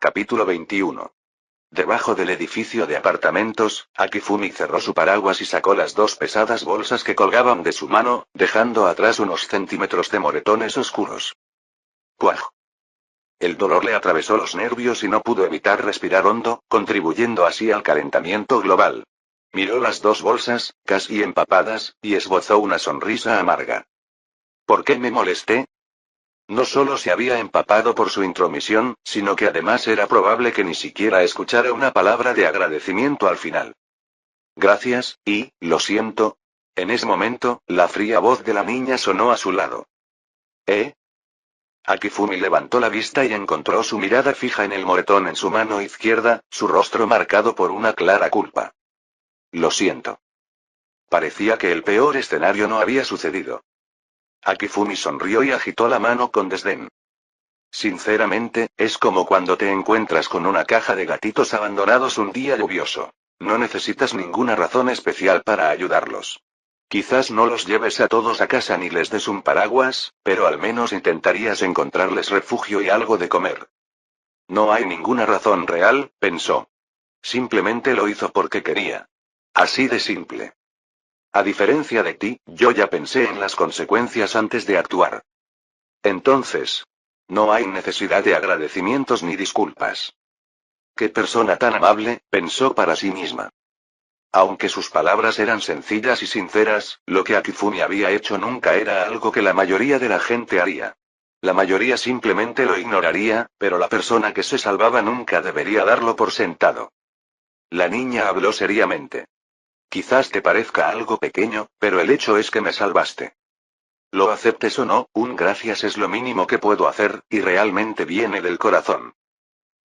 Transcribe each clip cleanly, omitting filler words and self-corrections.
Capítulo 21. Debajo del edificio de apartamentos, Akifumi cerró su paraguas y sacó las dos pesadas bolsas que colgaban de su mano, dejando atrás unos centímetros de moretones oscuros. ¡Puaj! El dolor le atravesó los nervios y no pudo evitar respirar hondo, contribuyendo así al calentamiento global. Miró las dos bolsas, casi empapadas, y esbozó una sonrisa amarga. ¿Por qué me molesté? No solo se había empapado por su intromisión, sino que además era probable que ni siquiera escuchara una palabra de agradecimiento al final. Gracias, y, lo siento. En ese momento, la fría voz de la niña sonó a su lado. ¿Eh? Akifumi levantó la vista y encontró su mirada fija en el moretón en su mano izquierda, su rostro marcado por una clara culpa. Lo siento. Parecía que el peor escenario no había sucedido. Akifumi sonrió y agitó la mano con desdén. Sinceramente, es como cuando te encuentras con una caja de gatitos abandonados un día lluvioso. No necesitas ninguna razón especial para ayudarlos. Quizás no los lleves a todos a casa ni les des un paraguas, pero al menos intentarías encontrarles refugio y algo de comer. No hay ninguna razón real, pensó. Simplemente lo hizo porque quería. Así de simple. A diferencia de ti, yo ya pensé en las consecuencias antes de actuar. Entonces, no hay necesidad de agradecimientos ni disculpas. Qué persona tan amable, pensó para sí misma. Aunque sus palabras eran sencillas y sinceras, lo que Akifumi había hecho nunca era algo que la mayoría de la gente haría. La mayoría simplemente lo ignoraría, pero la persona que se salvaba nunca debería darlo por sentado. La niña habló seriamente. Quizás te parezca algo pequeño, pero el hecho es que me salvaste. Lo aceptes o no, un gracias es lo mínimo que puedo hacer, y realmente viene del corazón.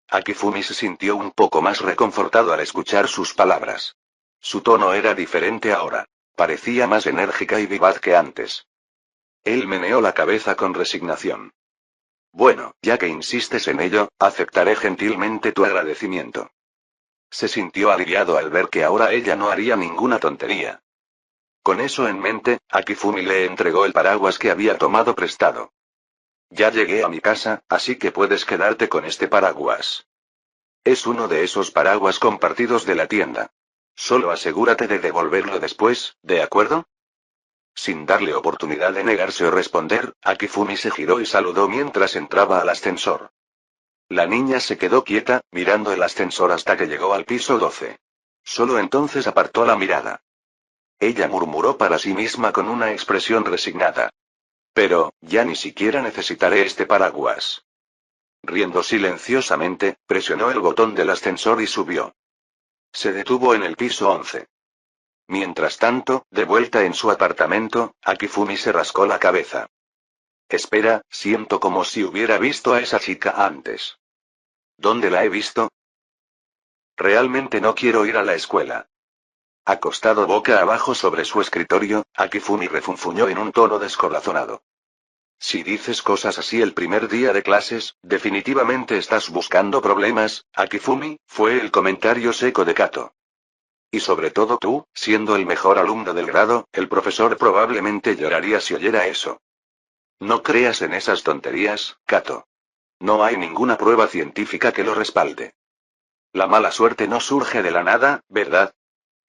Akifumi se sintió un poco más reconfortado al escuchar sus palabras. Su tono era diferente ahora. Parecía más enérgica y vivaz que antes. Él meneó la cabeza con resignación. Bueno, ya que insistes en ello, aceptaré gentilmente tu agradecimiento. Se sintió aliviado al ver que ahora ella no haría ninguna tontería. Con eso en mente, Akifumi le entregó el paraguas que había tomado prestado. Ya llegué a mi casa, así que puedes quedarte con este paraguas. Es uno de esos paraguas compartidos de la tienda. Solo asegúrate de devolverlo después, ¿de acuerdo? Sin darle oportunidad de negarse o responder, Akifumi se giró y saludó mientras entraba al ascensor. La niña se quedó quieta, mirando el ascensor hasta que llegó al piso 12. Solo entonces apartó la mirada. Ella murmuró para sí misma con una expresión resignada. Pero, ya ni siquiera necesitaré este paraguas. Riendo silenciosamente, presionó el botón del ascensor y subió. Se detuvo en el piso 11. Mientras tanto, de vuelta en su apartamento, Akifumi se rascó la cabeza. Espera, siento como si hubiera visto a esa chica antes. ¿Dónde la he visto? Realmente no quiero ir a la escuela. Acostado boca abajo sobre su escritorio, Akifumi refunfuñó en un tono descorazonado. Si dices cosas así el primer día de clases, definitivamente estás buscando problemas, Akifumi, fue el comentario seco de Kato. Y sobre todo tú, siendo el mejor alumno del grado, el profesor probablemente lloraría si oyera eso. No creas en esas tonterías, Kato. No hay ninguna prueba científica que lo respalde. La mala suerte no surge de la nada, ¿verdad?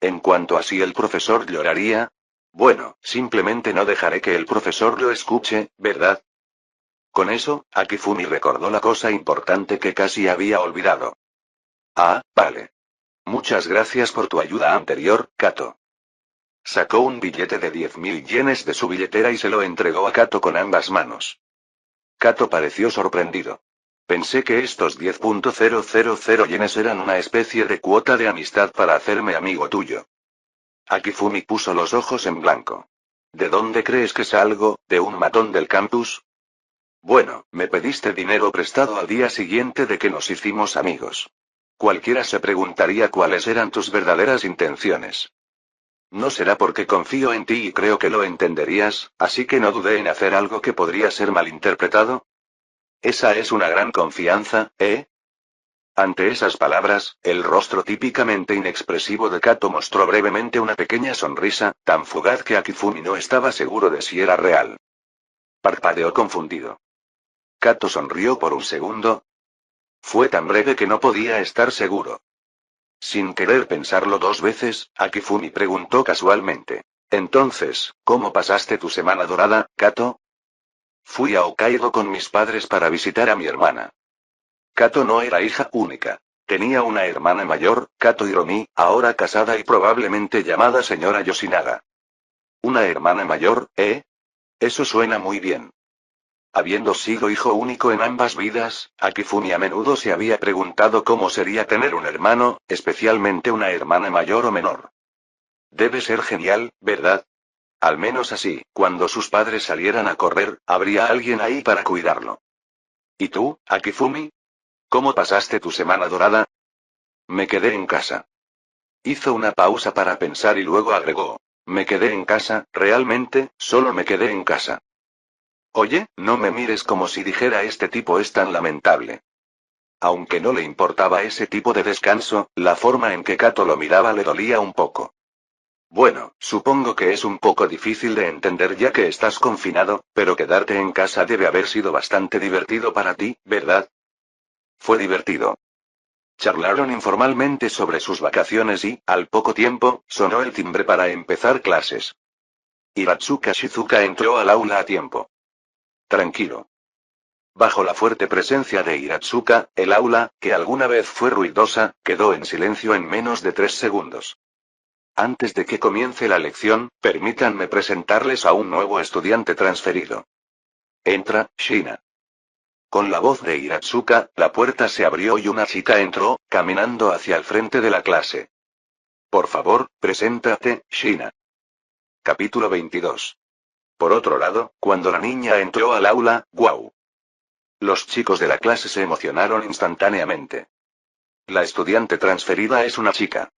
En cuanto a si el profesor lloraría, bueno, simplemente no dejaré que el profesor lo escuche, ¿verdad? Con eso, Akifumi recordó la cosa importante que casi había olvidado. Ah, vale. Muchas gracias por tu ayuda anterior, Kato. Sacó un billete de 10.000 yenes de su billetera y se lo entregó a Kato con ambas manos. Kato pareció sorprendido. Pensé que estos 10.000 yenes eran una especie de cuota de amistad para hacerme amigo tuyo. Akifumi puso los ojos en blanco. ¿De dónde crees que salgo, de un matón del campus? Bueno, me pediste dinero prestado al día siguiente de que nos hicimos amigos. Cualquiera se preguntaría cuáles eran tus verdaderas intenciones. No será porque confío en ti y creo que lo entenderías, así que no dudé en hacer algo que podría ser malinterpretado. Esa es una gran confianza, ¿eh? Ante esas palabras, el rostro típicamente inexpresivo de Kato mostró brevemente una pequeña sonrisa, tan fugaz que Akifumi no estaba seguro de si era real. Parpadeó confundido. Kato sonrió por un segundo. Fue tan breve que no podía estar seguro. Sin querer pensarlo dos veces, Akifumi preguntó casualmente. Entonces, ¿cómo pasaste tu semana dorada, Kato? Fui a Hokkaido con mis padres para visitar a mi hermana. Kato no era hija única. Tenía una hermana mayor, Kato Hiromi, ahora casada y probablemente llamada señora Yoshinaga. Una hermana mayor, ¿eh? Eso suena muy bien. Habiendo sido hijo único en ambas vidas, Akifumi a menudo se había preguntado cómo sería tener un hermano, especialmente una hermana mayor o menor. Debe ser genial, ¿verdad? Al menos así, cuando sus padres salieran a correr, habría alguien ahí para cuidarlo. ¿Y tú, Akifumi? ¿Cómo pasaste tu semana dorada? Me quedé en casa. Hizo una pausa para pensar y luego agregó. Me quedé en casa, realmente, solo me quedé en casa. Oye, no me mires como si dijera este tipo es tan lamentable. Aunque no le importaba ese tipo de descanso, la forma en que Kato lo miraba le dolía un poco. Bueno, supongo que es un poco difícil de entender ya que estás confinado, pero quedarte en casa debe haber sido bastante divertido para ti, ¿verdad? Fue divertido. Charlaron informalmente sobre sus vacaciones y, al poco tiempo, sonó el timbre para empezar clases. Hiratsuka Shizuka entró al aula a tiempo. Tranquilo. Bajo la fuerte presencia de Hiratsuka, el aula, que alguna vez fue ruidosa, quedó en silencio en menos de 3 segundos. Antes de que comience la lección, permítanme presentarles a un nuevo estudiante transferido. Entra, Shina. Con la voz de Hiratsuka, la puerta se abrió y una chica entró, caminando hacia el frente de la clase. Por favor, preséntate, Shina. Capítulo 22. Por otro lado, cuando la niña entró al aula, ¡guau! Los chicos de la clase se emocionaron instantáneamente. La estudiante transferida es una chica.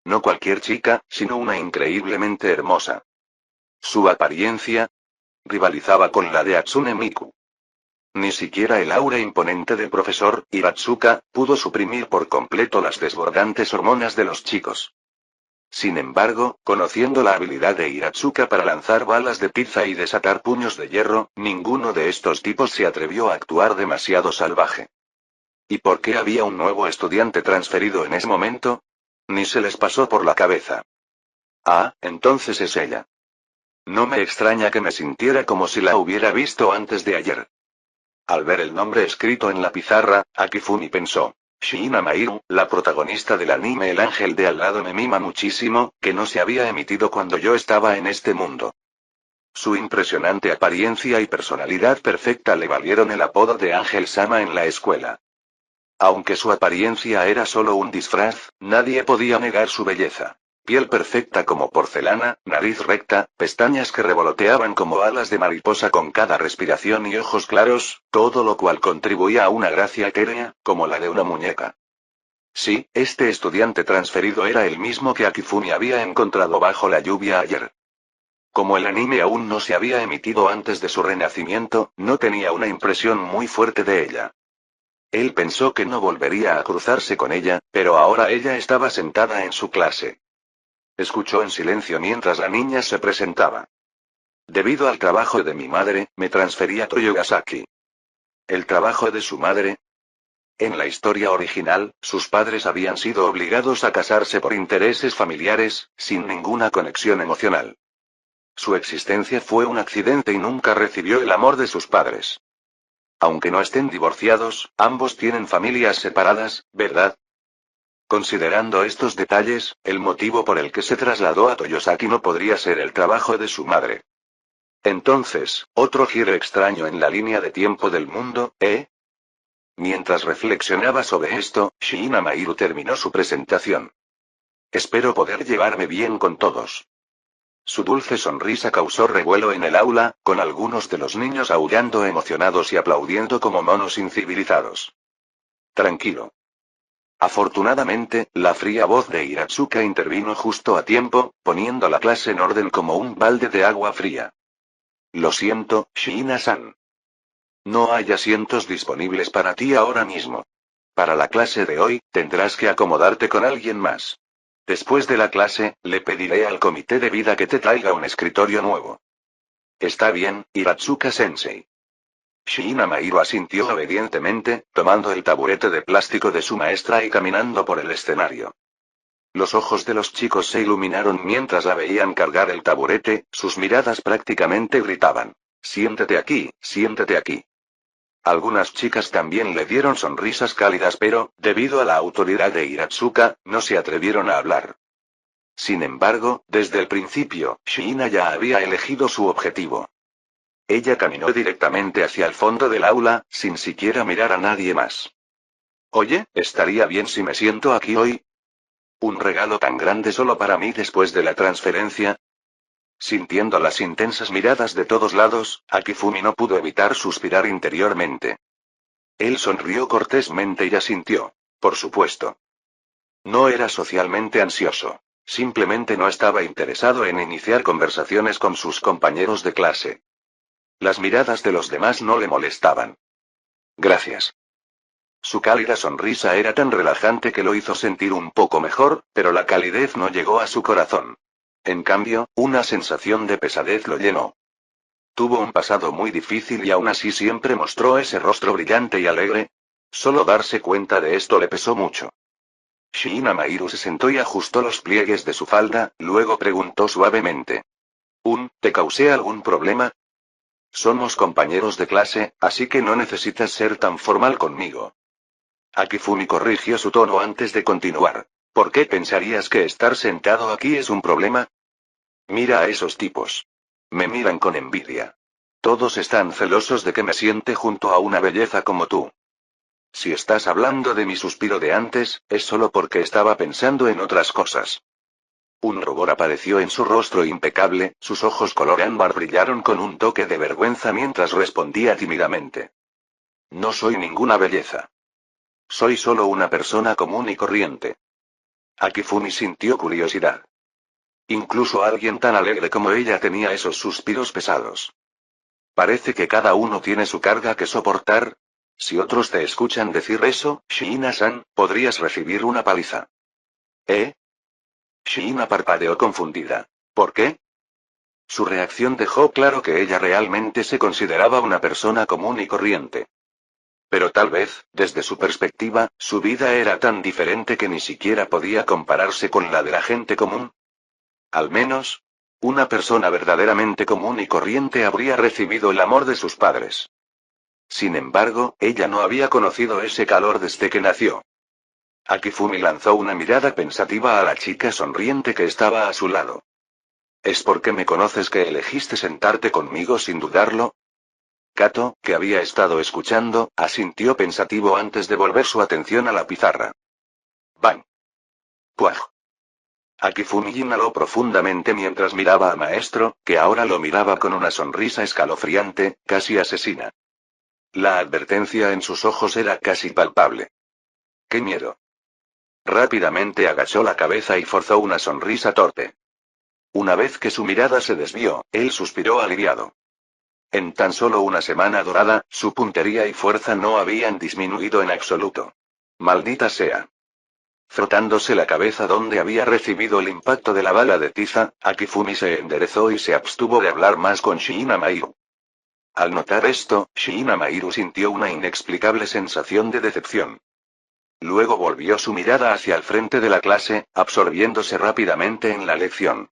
No cualquier chica, sino una increíblemente hermosa. Su apariencia rivalizaba con la de Hatsune Miku. Ni siquiera el aura imponente del profesor, Hiratsuka, pudo suprimir por completo las desbordantes hormonas de los chicos. Sin embargo, conociendo la habilidad de Hiratsuka para lanzar balas de pizza y desatar puños de hierro, ninguno de estos tipos se atrevió a actuar demasiado salvaje. ¿Y por qué había un nuevo estudiante transferido en ese momento? Ni se les pasó por la cabeza. Ah, entonces es ella. No me extraña que me sintiera como si la hubiera visto antes de ayer. Al ver el nombre escrito en la pizarra, Akifumi pensó. Shiina Mairu, la protagonista del anime El ángel de al lado me mima muchísimo, que no se había emitido cuando yo estaba en este mundo. Su impresionante apariencia y personalidad perfecta le valieron el apodo de Ángel Sama en la escuela. Aunque su apariencia era solo un disfraz, nadie podía negar su belleza. Piel perfecta como porcelana, nariz recta, pestañas que revoloteaban como alas de mariposa con cada respiración y ojos claros, todo lo cual contribuía a una gracia etérea, como la de una muñeca. Sí, este estudiante transferido era el mismo que Akifumi había encontrado bajo la lluvia ayer. Como el anime aún no se había emitido antes de su renacimiento, no tenía una impresión muy fuerte de ella. Él pensó que no volvería a cruzarse con ella, pero ahora ella estaba sentada en su clase. Escuchó en silencio mientras la niña se presentaba. Debido al trabajo de mi madre, me transferí a Toyogasaki. ¿El trabajo de su madre? En la historia original, sus padres habían sido obligados a casarse por intereses familiares, sin ninguna conexión emocional. Su existencia fue un accidente y nunca recibió el amor de sus padres. Aunque no estén divorciados, ambos tienen familias separadas, ¿verdad? Considerando estos detalles, el motivo por el que se trasladó a Toyosaki no podría ser el trabajo de su madre. Entonces, otro giro extraño en la línea de tiempo del mundo, ¿eh? Mientras reflexionaba sobre esto, Shiina Mairu terminó su presentación. Espero poder llevarme bien con todos. Su dulce sonrisa causó revuelo en el aula, con algunos de los niños aullando emocionados y aplaudiendo como monos incivilizados. Tranquilo. Afortunadamente, la fría voz de Hiratsuka intervino justo a tiempo, poniendo la clase en orden como un balde de agua fría. Lo siento, Shiina-san. No hay asientos disponibles para ti ahora mismo. Para la clase de hoy, tendrás que acomodarte con alguien más. Después de la clase, le pediré al comité de vida que te traiga un escritorio nuevo. Está bien, Hiratsuka-sensei. Shiina Mairo asintió obedientemente, tomando el taburete de plástico de su maestra y caminando por el escenario. Los ojos de los chicos se iluminaron mientras la veían cargar el taburete, sus miradas prácticamente gritaban: «Siéntate aquí, siéntate aquí». Algunas chicas también le dieron sonrisas cálidas, pero, debido a la autoridad de Hiratsuka, no se atrevieron a hablar. Sin embargo, desde el principio, Shiina ya había elegido su objetivo. Ella caminó directamente hacia el fondo del aula, sin siquiera mirar a nadie más. «Oye, ¿estaría bien si me siento aquí hoy? ¿Un regalo tan grande solo para mí después de la transferencia?» Sintiendo las intensas miradas de todos lados, Akifumi no pudo evitar suspirar interiormente. Él sonrió cortésmente y asintió. Por supuesto. No era socialmente ansioso. Simplemente no estaba interesado en iniciar conversaciones con sus compañeros de clase. Las miradas de los demás no le molestaban. Gracias. Su cálida sonrisa era tan relajante que lo hizo sentir un poco mejor, pero la calidez no llegó a su corazón. En cambio, una sensación de pesadez lo llenó. Tuvo un pasado muy difícil y aún así siempre mostró ese rostro brillante y alegre. Solo darse cuenta de esto le pesó mucho. Shiina Mairo se sentó y ajustó los pliegues de su falda, luego preguntó suavemente. ¿Te causé algún problema? Somos compañeros de clase, así que no necesitas ser tan formal conmigo. Akifumi corrigió su tono antes de continuar. ¿Por qué pensarías que estar sentado aquí es un problema? Mira a esos tipos. Me miran con envidia. Todos están celosos de que me siente junto a una belleza como tú. Si estás hablando de mi suspiro de antes, es solo porque estaba pensando en otras cosas. Un rubor apareció en su rostro impecable, sus ojos color ámbar brillaron con un toque de vergüenza mientras respondía tímidamente. No soy ninguna belleza. Soy solo una persona común y corriente. Akifumi sintió curiosidad. Incluso alguien tan alegre como ella tenía esos suspiros pesados. Parece que cada uno tiene su carga que soportar. Si otros te escuchan decir eso, Shiina-san, podrías recibir una paliza. ¿Eh? Shiina parpadeó confundida. ¿Por qué? Su reacción dejó claro que ella realmente se consideraba una persona común y corriente. Pero tal vez, desde su perspectiva, su vida era tan diferente que ni siquiera podía compararse con la de la gente común. Al menos, una persona verdaderamente común y corriente habría recibido el amor de sus padres. Sin embargo, ella no había conocido ese calor desde que nació. Akifumi lanzó una mirada pensativa a la chica sonriente que estaba a su lado. ¿Es porque me conoces que elegiste sentarte conmigo sin dudarlo? Kato, que había estado escuchando, asintió pensativo antes de volver su atención a la pizarra. ¡Bang! ¡Puaj! Akifumi inhaló profundamente mientras miraba a Maestro, que ahora lo miraba con una sonrisa escalofriante, casi asesina. La advertencia en sus ojos era casi palpable. ¡Qué miedo! Rápidamente agachó la cabeza y forzó una sonrisa torpe. Una vez que su mirada se desvió, él suspiró aliviado. En tan solo una semana dorada, su puntería y fuerza no habían disminuido en absoluto. Maldita sea. Frotándose la cabeza donde había recibido el impacto de la bala de tiza, Akifumi se enderezó y se abstuvo de hablar más con Shiina Mairo. Al notar esto, Shiina Mairo sintió una inexplicable sensación de decepción. Luego volvió su mirada hacia el frente de la clase, absorbiéndose rápidamente en la lección.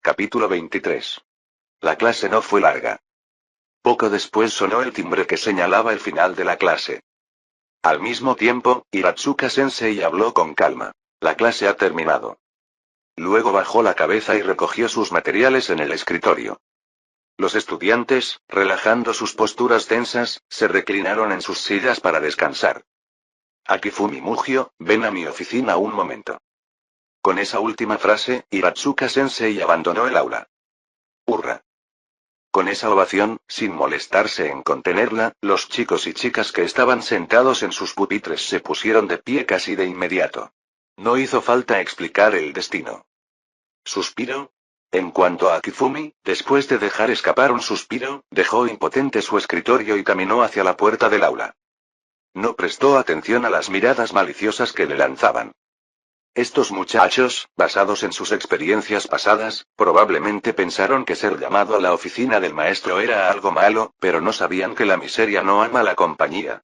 Capítulo 23. La clase no fue larga. Poco después sonó el timbre que señalaba el final de la clase. Al mismo tiempo, Hiratsuka-sensei habló con calma. La clase ha terminado. Luego bajó la cabeza y recogió sus materiales en el escritorio. Los estudiantes, relajando sus posturas tensas, se reclinaron en sus sillas para descansar. Akifumi Mugio, ven a mi oficina un momento. Con esa última frase, Hiratsuka-sensei abandonó el aula. ¡Hurra! Con esa ovación, sin molestarse en contenerla, los chicos y chicas que estaban sentados en sus pupitres se pusieron de pie casi de inmediato. No hizo falta explicar el destino. ¿Suspiro? En cuanto a Akifumi, después de dejar escapar un suspiro, dejó impotente su escritorio y caminó hacia la puerta del aula. No prestó atención a las miradas maliciosas que le lanzaban. Estos muchachos, basados en sus experiencias pasadas, probablemente pensaron que ser llamado a la oficina del maestro era algo malo, pero no sabían que la miseria no ama la compañía.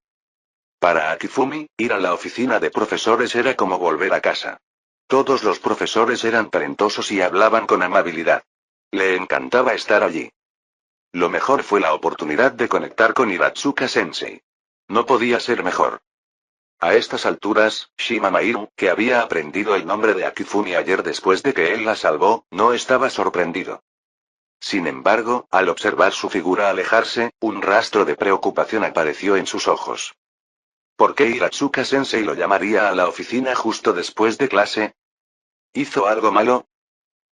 Para Akifumi, ir a la oficina de profesores era como volver a casa. Todos los profesores eran talentosos y hablaban con amabilidad. Le encantaba estar allí. Lo mejor fue la oportunidad de conectar con Hiratsuka Sensei. No podía ser mejor. A estas alturas, Shima Mairu, que había aprendido el nombre de Akifumi ayer después de que él la salvó, no estaba sorprendido. Sin embargo, al observar su figura alejarse, un rastro de preocupación apareció en sus ojos. ¿Por qué Hiratsuka Sensei lo llamaría a la oficina justo después de clase? ¿Hizo algo malo?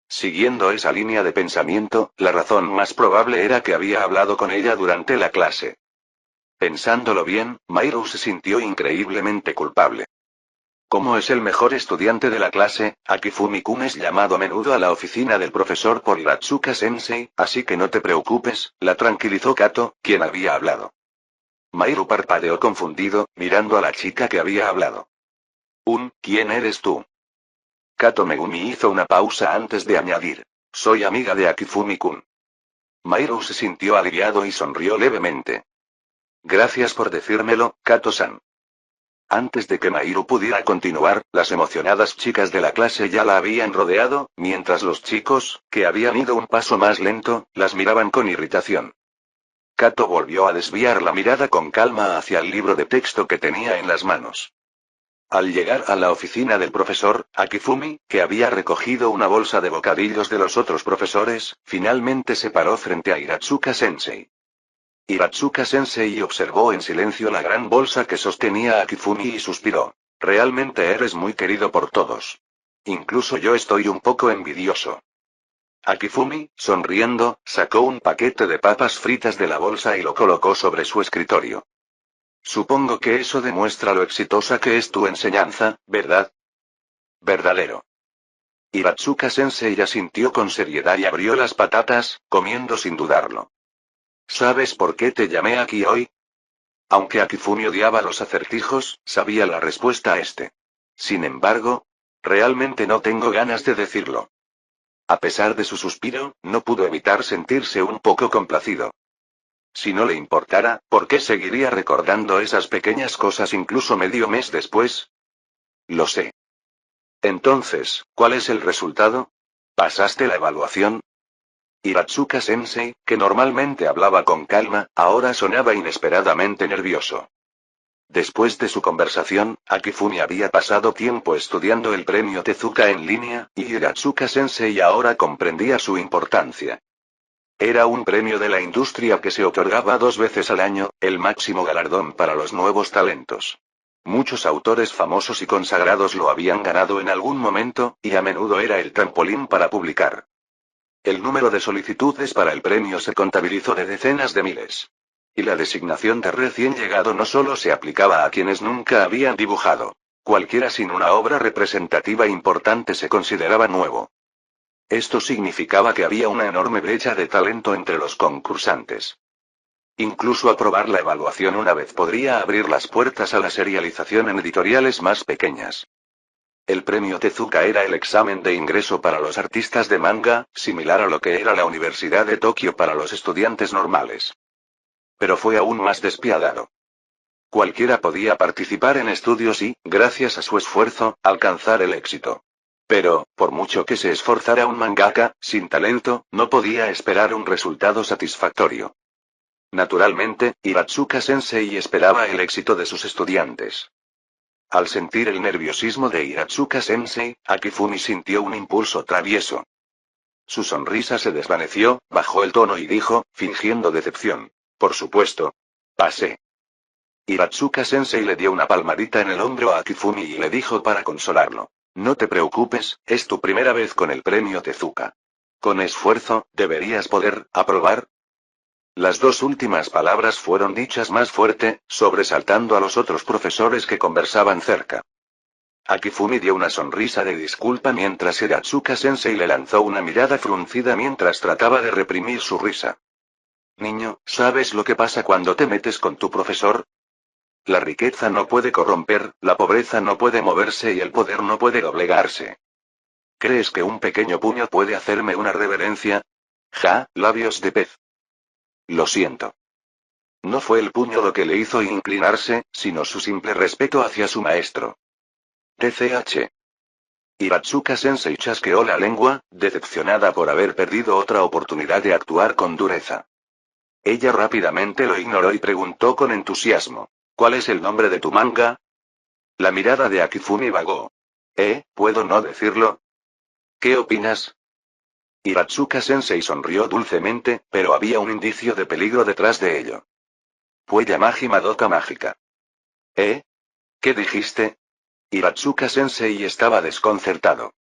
Siguiendo esa línea de pensamiento, la razón más probable era que había hablado con ella durante la clase. Pensándolo bien, Mairu se sintió increíblemente culpable. Como es el mejor estudiante de la clase, Akifumi-kun es llamado a menudo a la oficina del profesor por Hiratsuka Sensei, así que no te preocupes, la tranquilizó Kato, quien había hablado. Mairu parpadeó confundido, mirando a la chica que había hablado. ¿Quién eres tú? Kato Megumi hizo una pausa antes de añadir. Soy amiga de Akifumi-kun. Mairu se sintió aliviado y sonrió levemente. Gracias por decírmelo, Kato-san. Antes de que Mairu pudiera continuar, las emocionadas chicas de la clase ya la habían rodeado, mientras los chicos, que habían ido un paso más lento, las miraban con irritación. Kato volvió a desviar la mirada con calma hacia el libro de texto que tenía en las manos. Al llegar a la oficina del profesor, Akifumi, que había recogido una bolsa de bocadillos de los otros profesores, finalmente se paró frente a Hiratsuka Sensei. Hiratsuka Sensei observó en silencio la gran bolsa que sostenía Akifumi y suspiró. Realmente eres muy querido por todos. Incluso yo estoy un poco envidioso. Akifumi, sonriendo, sacó un paquete de papas fritas de la bolsa y lo colocó sobre su escritorio. Supongo que eso demuestra lo exitosa que es tu enseñanza, ¿verdad? Verdadero. Hiratsuka Sensei asintió con seriedad y abrió las patatas, comiendo sin dudarlo. ¿Sabes por qué te llamé aquí hoy? Aunque Akifumi odiaba los acertijos, sabía la respuesta a este. Sin embargo, realmente no tengo ganas de decirlo. A pesar de su suspiro, no pudo evitar sentirse un poco complacido. Si no le importara, ¿por qué seguiría recordando esas pequeñas cosas incluso medio mes después? Lo sé. Entonces, ¿cuál es el resultado? ¿Pasaste la evaluación? Hiratsuka Sensei, que normalmente hablaba con calma, ahora sonaba inesperadamente nervioso. Después de su conversación, Akifumi había pasado tiempo estudiando el premio Tezuka en línea, y Hiratsuka Sensei ahora comprendía su importancia. Era un premio de la industria que se otorgaba 2 veces al año, el máximo galardón para los nuevos talentos. Muchos autores famosos y consagrados lo habían ganado en algún momento, y a menudo era el trampolín para publicar. El número de solicitudes para el premio se contabilizó de decenas de miles. Y la designación de recién llegado no solo se aplicaba a quienes nunca habían dibujado. Cualquiera sin una obra representativa importante se consideraba nuevo. Esto significaba que había una enorme brecha de talento entre los concursantes. Incluso aprobar la evaluación una vez podría abrir las puertas a la serialización en editoriales más pequeñas. El premio Tezuka era el examen de ingreso para los artistas de manga, similar a lo que era la Universidad de Tokio para los estudiantes normales. Pero fue aún más despiadado. Cualquiera podía participar en estudios y, gracias a su esfuerzo, alcanzar el éxito. Pero, por mucho que se esforzara un mangaka, sin talento, no podía esperar un resultado satisfactorio. Naturalmente, Hiratsuka Sensei esperaba el éxito de sus estudiantes. Al sentir el nerviosismo de Hiratsuka Sensei, Akifumi sintió un impulso travieso. Su sonrisa se desvaneció, bajó el tono y dijo, fingiendo decepción. Por supuesto. Pasé. Hiratsuka Sensei le dio una palmadita en el hombro a Akifumi y le dijo para consolarlo. No te preocupes, es tu primera vez con el premio Tezuka. Con esfuerzo, deberías poder aprobar. Las 2 últimas palabras fueron dichas más fuerte, sobresaltando a los otros profesores que conversaban cerca. Akifumi dio una sonrisa de disculpa mientras Hiratsuka Sensei le lanzó una mirada fruncida mientras trataba de reprimir su risa. Niño, ¿sabes lo que pasa cuando te metes con tu profesor? La riqueza no puede corromper, la pobreza no puede moverse y el poder no puede doblegarse. ¿Crees que un pequeño puño puede hacerme una reverencia? Ja, labios de pez. Lo siento. No fue el puño lo que le hizo inclinarse, sino su simple respeto hacia su maestro. TCH. Hiratsuka Sensei chasqueó la lengua, decepcionada por haber perdido otra oportunidad de actuar con dureza. Ella rápidamente lo ignoró y preguntó con entusiasmo: ¿Cuál es el nombre de tu manga? La mirada de Akifumi vagó. ¿Puedo no decirlo? ¿Qué opinas? Hiratsuka Sensei sonrió dulcemente, pero había un indicio de peligro detrás de ello. Puella Magi Madoka Mágica. ¿Qué dijiste? Hiratsuka Sensei estaba desconcertado.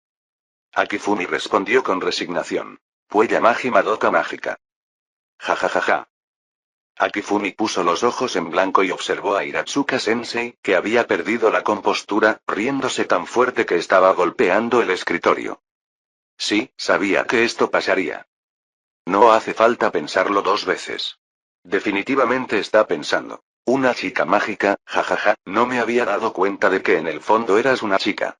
Akifumi respondió con resignación. Puella Magi Madoka Mágica. Ja ja ja ja. Akifumi puso los ojos en blanco y observó a Hiratsuka Sensei, que había perdido la compostura, riéndose tan fuerte que estaba golpeando el escritorio. Sí, sabía que esto pasaría. No hace falta pensarlo dos veces. Definitivamente está pensando. Una chica mágica, jajaja, no me había dado cuenta de que en el fondo eras una chica.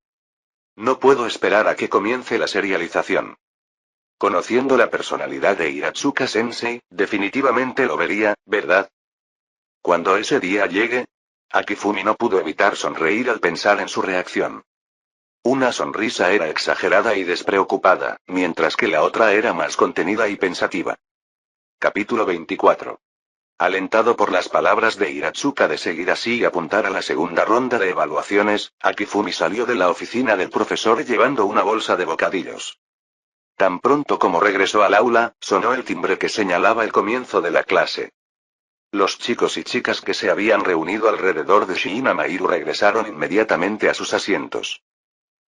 No puedo esperar a que comience la serialización. Conociendo la personalidad de Hiratsuka Sensei, definitivamente lo vería, ¿verdad? Cuando ese día llegue, Akifumi no pudo evitar sonreír al pensar en su reacción. Una sonrisa era exagerada y despreocupada, mientras que la otra era más contenida y pensativa. Capítulo 24. Alentado por las palabras de Hiratsuka de seguir así y apuntar a la segunda ronda de evaluaciones, Akifumi salió de la oficina del profesor llevando una bolsa de bocadillos. Tan pronto como regresó al aula, sonó el timbre que señalaba el comienzo de la clase. Los chicos y chicas que se habían reunido alrededor de Shiina Mahiru regresaron inmediatamente a sus asientos.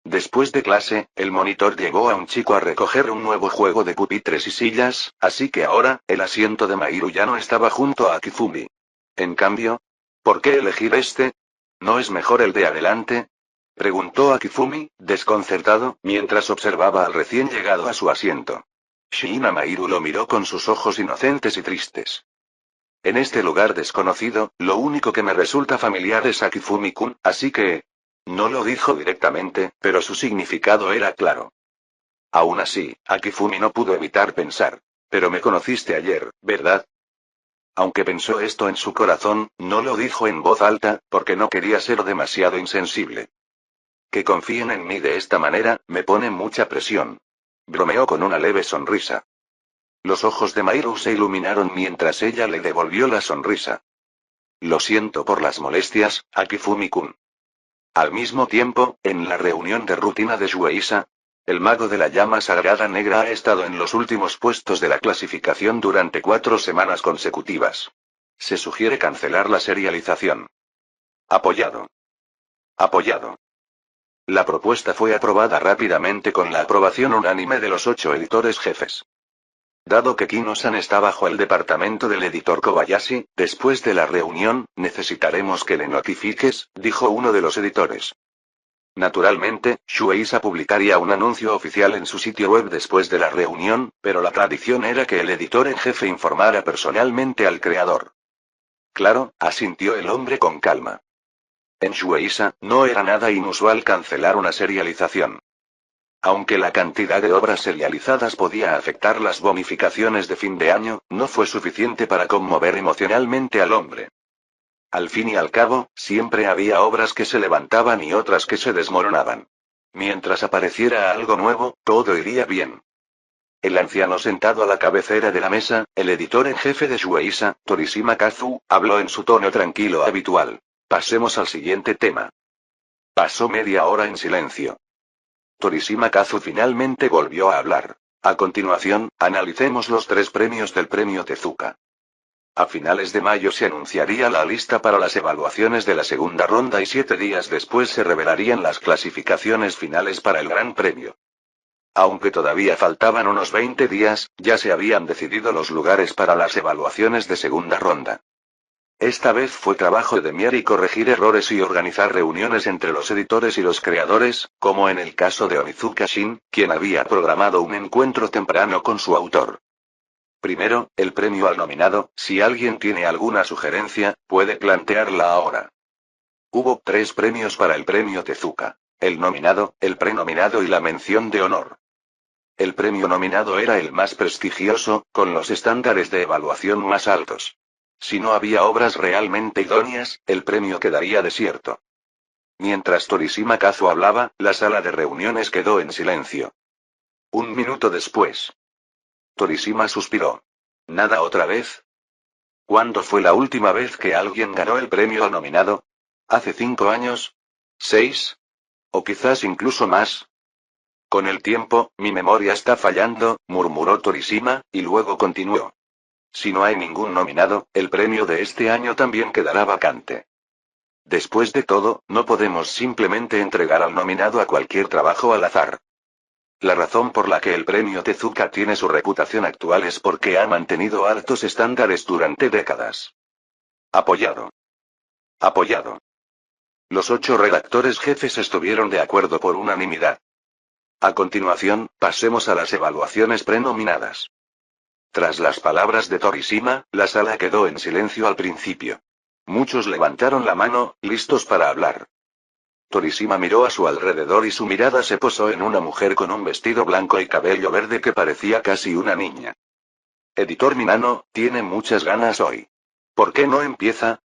Después de clase, el monitor llevó a un chico a recoger un nuevo juego de pupitres y sillas, así que ahora, el asiento de Mahiru ya no estaba junto a Akifumi. En cambio, ¿por qué elegir este? ¿No es mejor el de adelante? Preguntó Akifumi, desconcertado, mientras observaba al recién llegado a su asiento. Shiina Mahiru lo miró con sus ojos inocentes y tristes. En este lugar desconocido, lo único que me resulta familiar es Akifumi-kun, así que... No lo dijo directamente, pero su significado era claro. Aún así, Akifumi no pudo evitar pensar. Pero me conociste ayer, ¿verdad? Aunque pensó esto en su corazón, no lo dijo en voz alta, porque no quería ser demasiado insensible. Que confíen en mí de esta manera, me pone mucha presión. Bromeó con una leve sonrisa. Los ojos de Mahiru se iluminaron mientras ella le devolvió la sonrisa. Lo siento por las molestias, Akifumi-kun. Al mismo tiempo, en la reunión de rutina de Shueisha, el mago de la llama sagrada negra ha estado en los últimos puestos de la clasificación durante 4 semanas consecutivas. Se sugiere cancelar la serialización. Apoyado. Apoyado. La propuesta fue aprobada rápidamente con la aprobación unánime de los 8 editores jefes. Dado que Kino-san está bajo el departamento del editor Kobayashi, después de la reunión, necesitaremos que le notifiques, dijo uno de los editores. Naturalmente, Shueisha publicaría un anuncio oficial en su sitio web después de la reunión, pero la tradición era que el editor en jefe informara personalmente al creador. Claro, asintió el hombre con calma. En Shueisha, no era nada inusual cancelar una serialización. Aunque la cantidad de obras serializadas podía afectar las bonificaciones de fin de año, no fue suficiente para conmover emocionalmente al hombre. Al fin y al cabo, siempre había obras que se levantaban y otras que se desmoronaban. Mientras apareciera algo nuevo, todo iría bien. El anciano sentado a la cabecera de la mesa, el editor en jefe de Shueisha, Torishima Kazu, habló en su tono tranquilo habitual. Pasemos al siguiente tema. Pasó media hora en silencio. Torishima Kazu finalmente volvió a hablar. A continuación, analicemos los 3 premios del premio Tezuka. A finales de mayo se anunciaría la lista para las evaluaciones de la segunda ronda y 7 días después se revelarían las clasificaciones finales para el Gran Premio. Aunque todavía faltaban unos 20 días, ya se habían decidido los lugares para las evaluaciones de segunda ronda. Esta vez fue trabajo de Mier y corregir errores y organizar reuniones entre los editores y los creadores, como en el caso de Onizuka Shin, quien había programado un encuentro temprano con su autor. Primero, el premio al nominado, si alguien tiene alguna sugerencia, puede plantearla ahora. Hubo 3 premios para el premio Tezuka: el nominado, el prenominado y la mención de honor. El premio nominado era el más prestigioso, con los estándares de evaluación más altos. Si no había obras realmente idóneas, el premio quedaría desierto. Mientras Torishima Kazu hablaba, la sala de reuniones quedó en silencio. Un minuto después. Torishima suspiró. ¿Nada otra vez? ¿Cuándo fue la última vez que alguien ganó el premio nominado? ¿Hace 5 años? ¿6? ¿O quizás incluso más? Con el tiempo, mi memoria está fallando, murmuró Torishima, y luego continuó. Si no hay ningún nominado, el premio de este año también quedará vacante. Después de todo, no podemos simplemente entregar al nominado a cualquier trabajo al azar. La razón por la que el premio Tezuka tiene su reputación actual es porque ha mantenido altos estándares durante décadas. Apoyado. Apoyado. Los 8 redactores jefes estuvieron de acuerdo por unanimidad. A continuación, pasemos a las evaluaciones prenominadas. Tras las palabras de Torishima, la sala quedó en silencio al principio. Muchos levantaron la mano, listos para hablar. Torishima miró a su alrededor y su mirada se posó en una mujer con un vestido blanco y cabello verde que parecía casi una niña. Editor Minano, tiene muchas ganas hoy. ¿Por qué no empieza?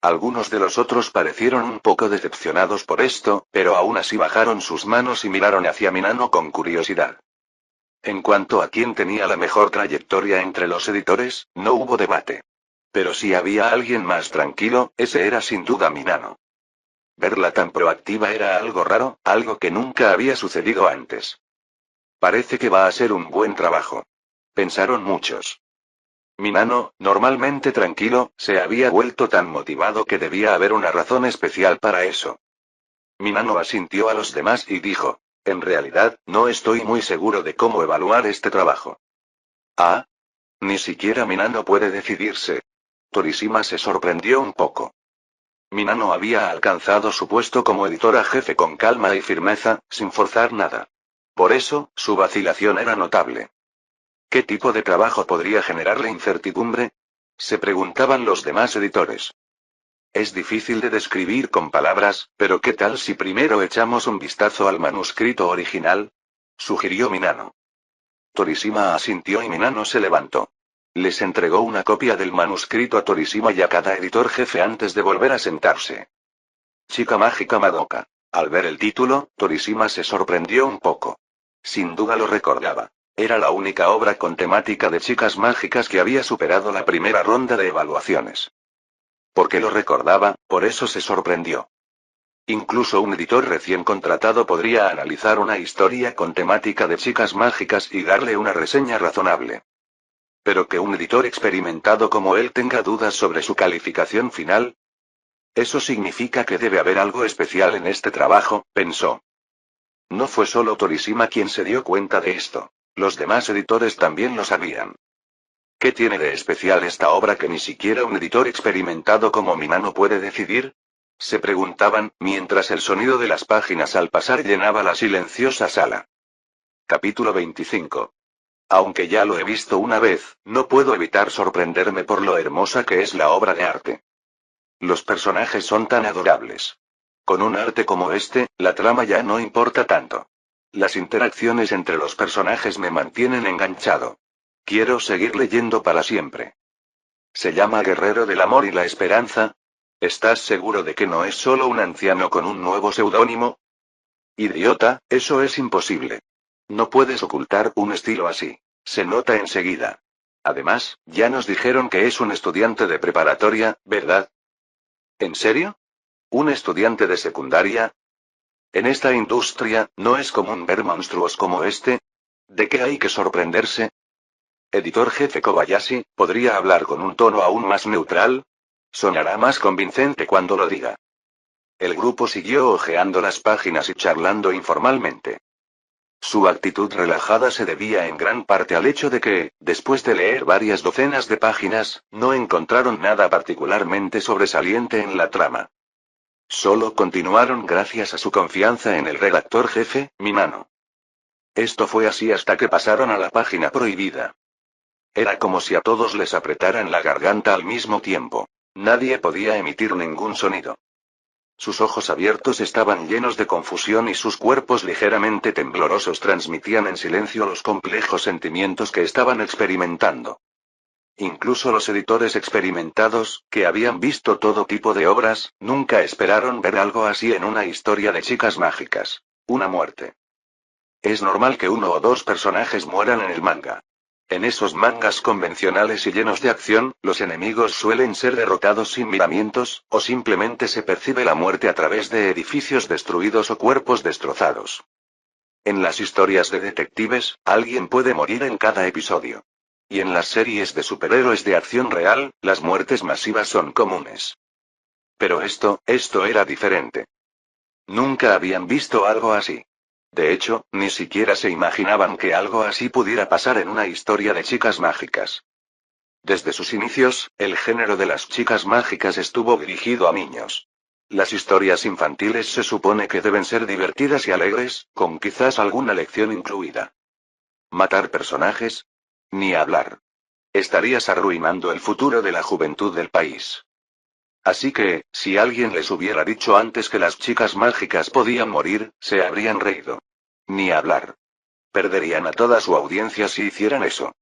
Algunos de los otros parecieron un poco decepcionados por esto, pero aún así bajaron sus manos y miraron hacia Minano con curiosidad. En cuanto a quién tenía la mejor trayectoria entre los editores, no hubo debate. Pero si había alguien más tranquilo, ese era sin duda Minano. Verla tan proactiva era algo raro, algo que nunca había sucedido antes. Parece que va a ser un buen trabajo. Pensaron muchos. Minano, normalmente tranquilo, se había vuelto tan motivado que debía haber una razón especial para eso. Minano asintió a los demás y dijo: en realidad, no estoy muy seguro de cómo evaluar este trabajo. Ah. Ni siquiera Minano puede decidirse. Torishima se sorprendió un poco. Minano había alcanzado su puesto como editora jefe con calma y firmeza, sin forzar nada. Por eso, su vacilación era notable. ¿Qué tipo de trabajo podría generarle incertidumbre? Se preguntaban los demás editores. Es difícil de describir con palabras, pero ¿qué tal si primero echamos un vistazo al manuscrito original? Sugirió Minano. Torishima asintió y Minano se levantó. Les entregó una copia del manuscrito a Torishima y a cada editor jefe antes de volver a sentarse. Chica mágica Madoka. Al ver el título, Torishima se sorprendió un poco. Sin duda lo recordaba. Era la única obra con temática de chicas mágicas que había superado la primera ronda de evaluaciones. Porque lo recordaba, por eso se sorprendió. Incluso un editor recién contratado podría analizar una historia con temática de chicas mágicas y darle una reseña razonable. Pero que un editor experimentado como él tenga dudas sobre su calificación final. Eso significa que debe haber algo especial en este trabajo, pensó. No fue solo Torishima quien se dio cuenta de esto. Los demás editores también lo sabían. ¿Qué tiene de especial esta obra que ni siquiera un editor experimentado como Minano puede decidir? Se preguntaban, mientras el sonido de las páginas al pasar llenaba la silenciosa sala. Capítulo 25. Aunque ya lo he visto una vez, no puedo evitar sorprenderme por lo hermosa que es la obra de arte. Los personajes son tan adorables. Con un arte como este, la trama ya no importa tanto. Las interacciones entre los personajes me mantienen enganchado. Quiero seguir leyendo para siempre. ¿Se llama Guerrero del Amor y la Esperanza? ¿Estás seguro de que no es solo un anciano con un nuevo seudónimo? Idiota, eso es imposible. No puedes ocultar un estilo así. Se nota enseguida. Además, ya nos dijeron que es un estudiante de preparatoria, ¿verdad? ¿En serio? ¿Un estudiante de secundaria? En esta industria, ¿no es común ver monstruos como este? ¿De qué hay que sorprenderse? Editor jefe Kobayashi, ¿podría hablar con un tono aún más neutral? Sonará más convincente cuando lo diga. El grupo siguió hojeando las páginas y charlando informalmente. Su actitud relajada se debía en gran parte al hecho de que, después de leer varias docenas de páginas, no encontraron nada particularmente sobresaliente en la trama. Solo continuaron gracias a su confianza en el redactor jefe, Minano. Esto fue así hasta que pasaron a la página prohibida. Era como si a todos les apretaran la garganta al mismo tiempo. Nadie podía emitir ningún sonido. Sus ojos abiertos estaban llenos de confusión y sus cuerpos ligeramente temblorosos transmitían en silencio los complejos sentimientos que estaban experimentando. Incluso los editores experimentados, que habían visto todo tipo de obras, nunca esperaron ver algo así en una historia de chicas mágicas. Una muerte. Es normal que uno o dos personajes mueran en el manga. En esos mangas convencionales y llenos de acción, los enemigos suelen ser derrotados sin miramientos, o simplemente se percibe la muerte a través de edificios destruidos o cuerpos destrozados. En las historias de detectives, alguien puede morir en cada episodio. Y en las series de superhéroes de acción real, las muertes masivas son comunes. Pero esto era diferente. Nunca habían visto algo así. De hecho, ni siquiera se imaginaban que algo así pudiera pasar en una historia de chicas mágicas. Desde sus inicios, el género de las chicas mágicas estuvo dirigido a niños. Las historias infantiles se supone que deben ser divertidas y alegres, con quizás alguna lección incluida. ¿Matar personajes? Ni hablar. Estarías arruinando el futuro de la juventud del país. Así que, si alguien les hubiera dicho antes que las chicas mágicas podían morir, se habrían reído. Ni hablar. Perderían a toda su audiencia si hicieran eso.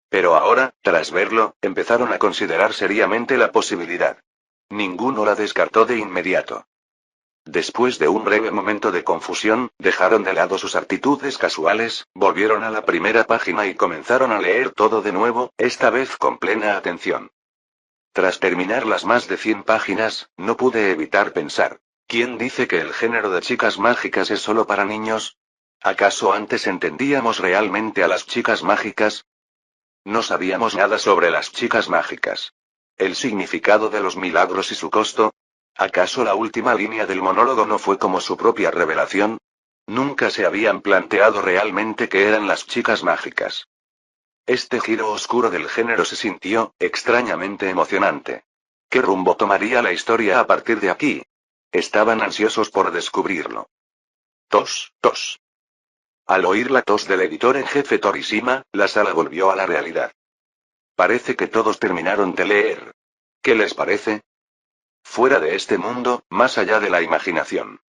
Pero ahora, tras verlo, empezaron a considerar seriamente la posibilidad. Ninguno la descartó de inmediato. Después de un breve momento de confusión, dejaron de lado sus actitudes casuales, volvieron a la primera página y comenzaron a leer todo de nuevo, esta vez con plena atención. Tras terminar las más de 100 páginas, no pude evitar pensar, ¿quién dice que el género de chicas mágicas es solo para niños? ¿Acaso antes entendíamos realmente a las chicas mágicas? No sabíamos nada sobre las chicas mágicas. ¿El significado de los milagros y su costo? ¿Acaso la última línea del monólogo no fue como su propia revelación? Nunca se habían planteado realmente qué eran las chicas mágicas. Este giro oscuro del género se sintió, extrañamente emocionante. ¿Qué rumbo tomaría la historia a partir de aquí? Estaban ansiosos por descubrirlo. Tos, tos. Al oír la tos del editor en jefe Torishima, la sala volvió a la realidad. Parece que todos terminaron de leer. ¿Qué les parece? Fuera de este mundo, más allá de la imaginación.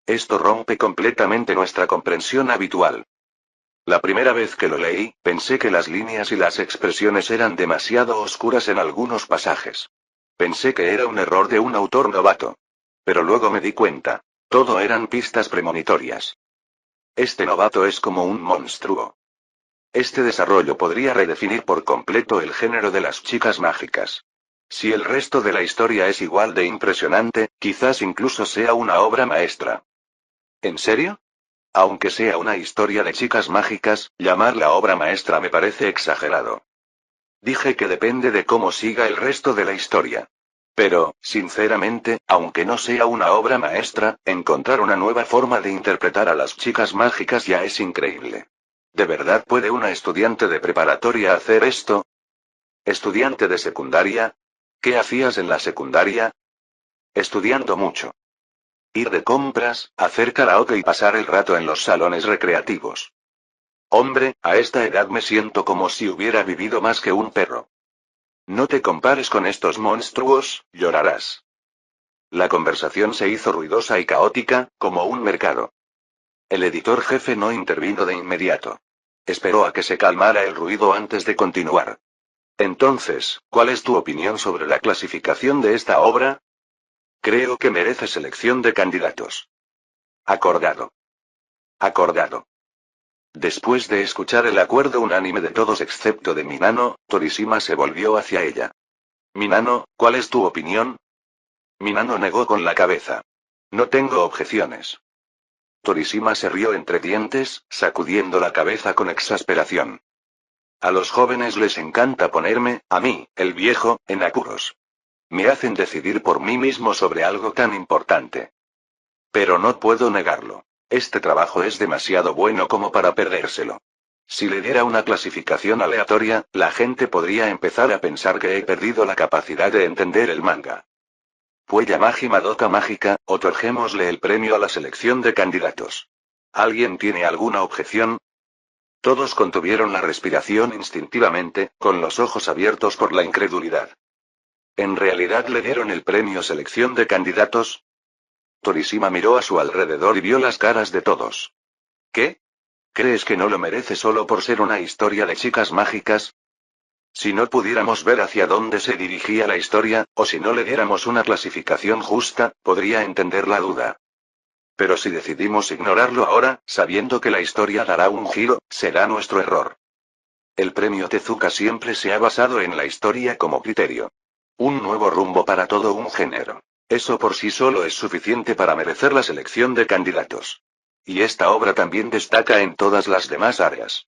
Esto rompe completamente nuestra comprensión habitual. La primera vez que lo leí, pensé que las líneas y las expresiones eran demasiado oscuras en algunos pasajes. Pensé que era un error de un autor novato. Pero luego me di cuenta. Todo eran pistas premonitorias. Este novato es como un monstruo. Este desarrollo podría redefinir por completo el género de las chicas mágicas. Si el resto de la historia es igual de impresionante, quizás incluso sea una obra maestra. ¿En serio? Aunque sea una historia de chicas mágicas, llamarla obra maestra me parece exagerado. Dije que depende de cómo siga el resto de la historia. Pero, sinceramente, aunque no sea una obra maestra, encontrar una nueva forma de interpretar a las chicas mágicas ya es increíble. ¿De verdad puede una estudiante de preparatoria hacer esto? ¿Estudiante de secundaria? ¿Qué hacías en la secundaria? Estudiando mucho. Ir de compras, hacer karaoke y pasar el rato en los salones recreativos. Hombre, a esta edad me siento como si hubiera vivido más que un perro. No te compares con estos monstruos, llorarás. La conversación se hizo ruidosa y caótica, como un mercado. El editor jefe no intervino de inmediato. Esperó a que se calmara el ruido antes de continuar. Entonces, ¿cuál es tu opinión sobre la clasificación de esta obra? Creo que merece selección de candidatos. Acordado. Acordado. Después de escuchar el acuerdo unánime de todos excepto de Minano, Torishima se volvió hacia ella. Minano, ¿cuál es tu opinión? Minano negó con la cabeza. No tengo objeciones. Torishima se rió entre dientes, sacudiendo la cabeza con exasperación. A los jóvenes les encanta ponerme, a mí, el viejo, en apuros. Me hacen decidir por mí mismo sobre algo tan importante. Pero no puedo negarlo. Este trabajo es demasiado bueno como para perdérselo. Si le diera una clasificación aleatoria, la gente podría empezar a pensar que he perdido la capacidad de entender el manga. Puella Magi Madoka Mágica, otorguémosle el premio a la selección de candidatos. ¿Alguien tiene alguna objeción? Todos contuvieron la respiración instintivamente, con los ojos abiertos por la incredulidad. ¿En realidad le dieron el premio selección de candidatos? Torishima miró a su alrededor y vio las caras de todos. ¿Qué? ¿Crees que no lo merece solo por ser una historia de chicas mágicas? Si no pudiéramos ver hacia dónde se dirigía la historia, o si no le diéramos una clasificación justa, podría entender la duda. Pero si decidimos ignorarlo ahora, sabiendo que la historia dará un giro, será nuestro error. El premio Tezuka siempre se ha basado en la historia como criterio. Un nuevo rumbo para todo un género. Eso por sí solo es suficiente para merecer la selección de candidatos. Y esta obra también destaca en todas las demás áreas.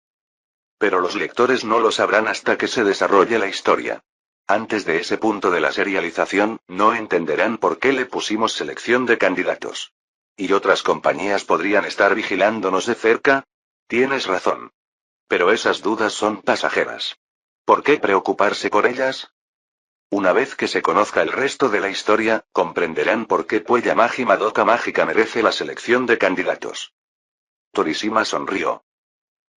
Pero los lectores no lo sabrán hasta que se desarrolle la historia. Antes de ese punto de la serialización, no entenderán por qué le pusimos selección de candidatos. ¿Y otras compañías podrían estar vigilándonos de cerca? Tienes razón. Pero esas dudas son pasajeras. ¿Por qué preocuparse por ellas? Una vez que se conozca el resto de la historia, comprenderán por qué Puella Magi Madoka Mágica merece la selección de candidatos. Torishima sonrió.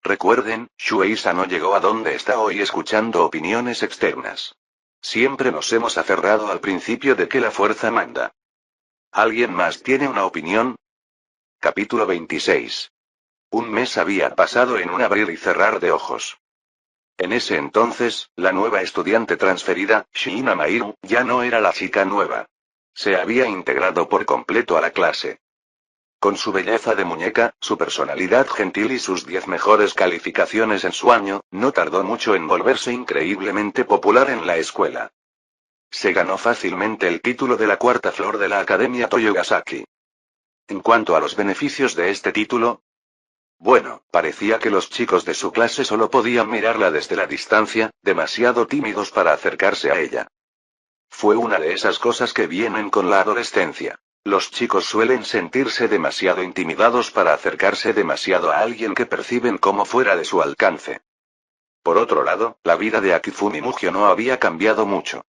Recuerden, Shueisha no llegó a donde está hoy escuchando opiniones externas. Siempre nos hemos aferrado al principio de que la fuerza manda. ¿Alguien más tiene una opinión? Capítulo 26. Un mes había pasado en un abrir y cerrar de ojos. En ese entonces, la nueva estudiante transferida, Shiina Mairu, ya no era la chica nueva. Se había integrado por completo a la clase. Con su belleza de muñeca, su personalidad gentil y sus 10 mejores calificaciones en su año, no tardó mucho en volverse increíblemente popular en la escuela. Se ganó fácilmente el título de la cuarta flor de la Academia Toyogasaki. En cuanto a los beneficios de este título, bueno, parecía que los chicos de su clase solo podían mirarla desde la distancia, demasiado tímidos para acercarse a ella. Fue una de esas cosas que vienen con la adolescencia. Los chicos suelen sentirse demasiado intimidados para acercarse demasiado a alguien que perciben como fuera de su alcance. Por otro lado, la vida de Akifumi Mugio no había cambiado mucho.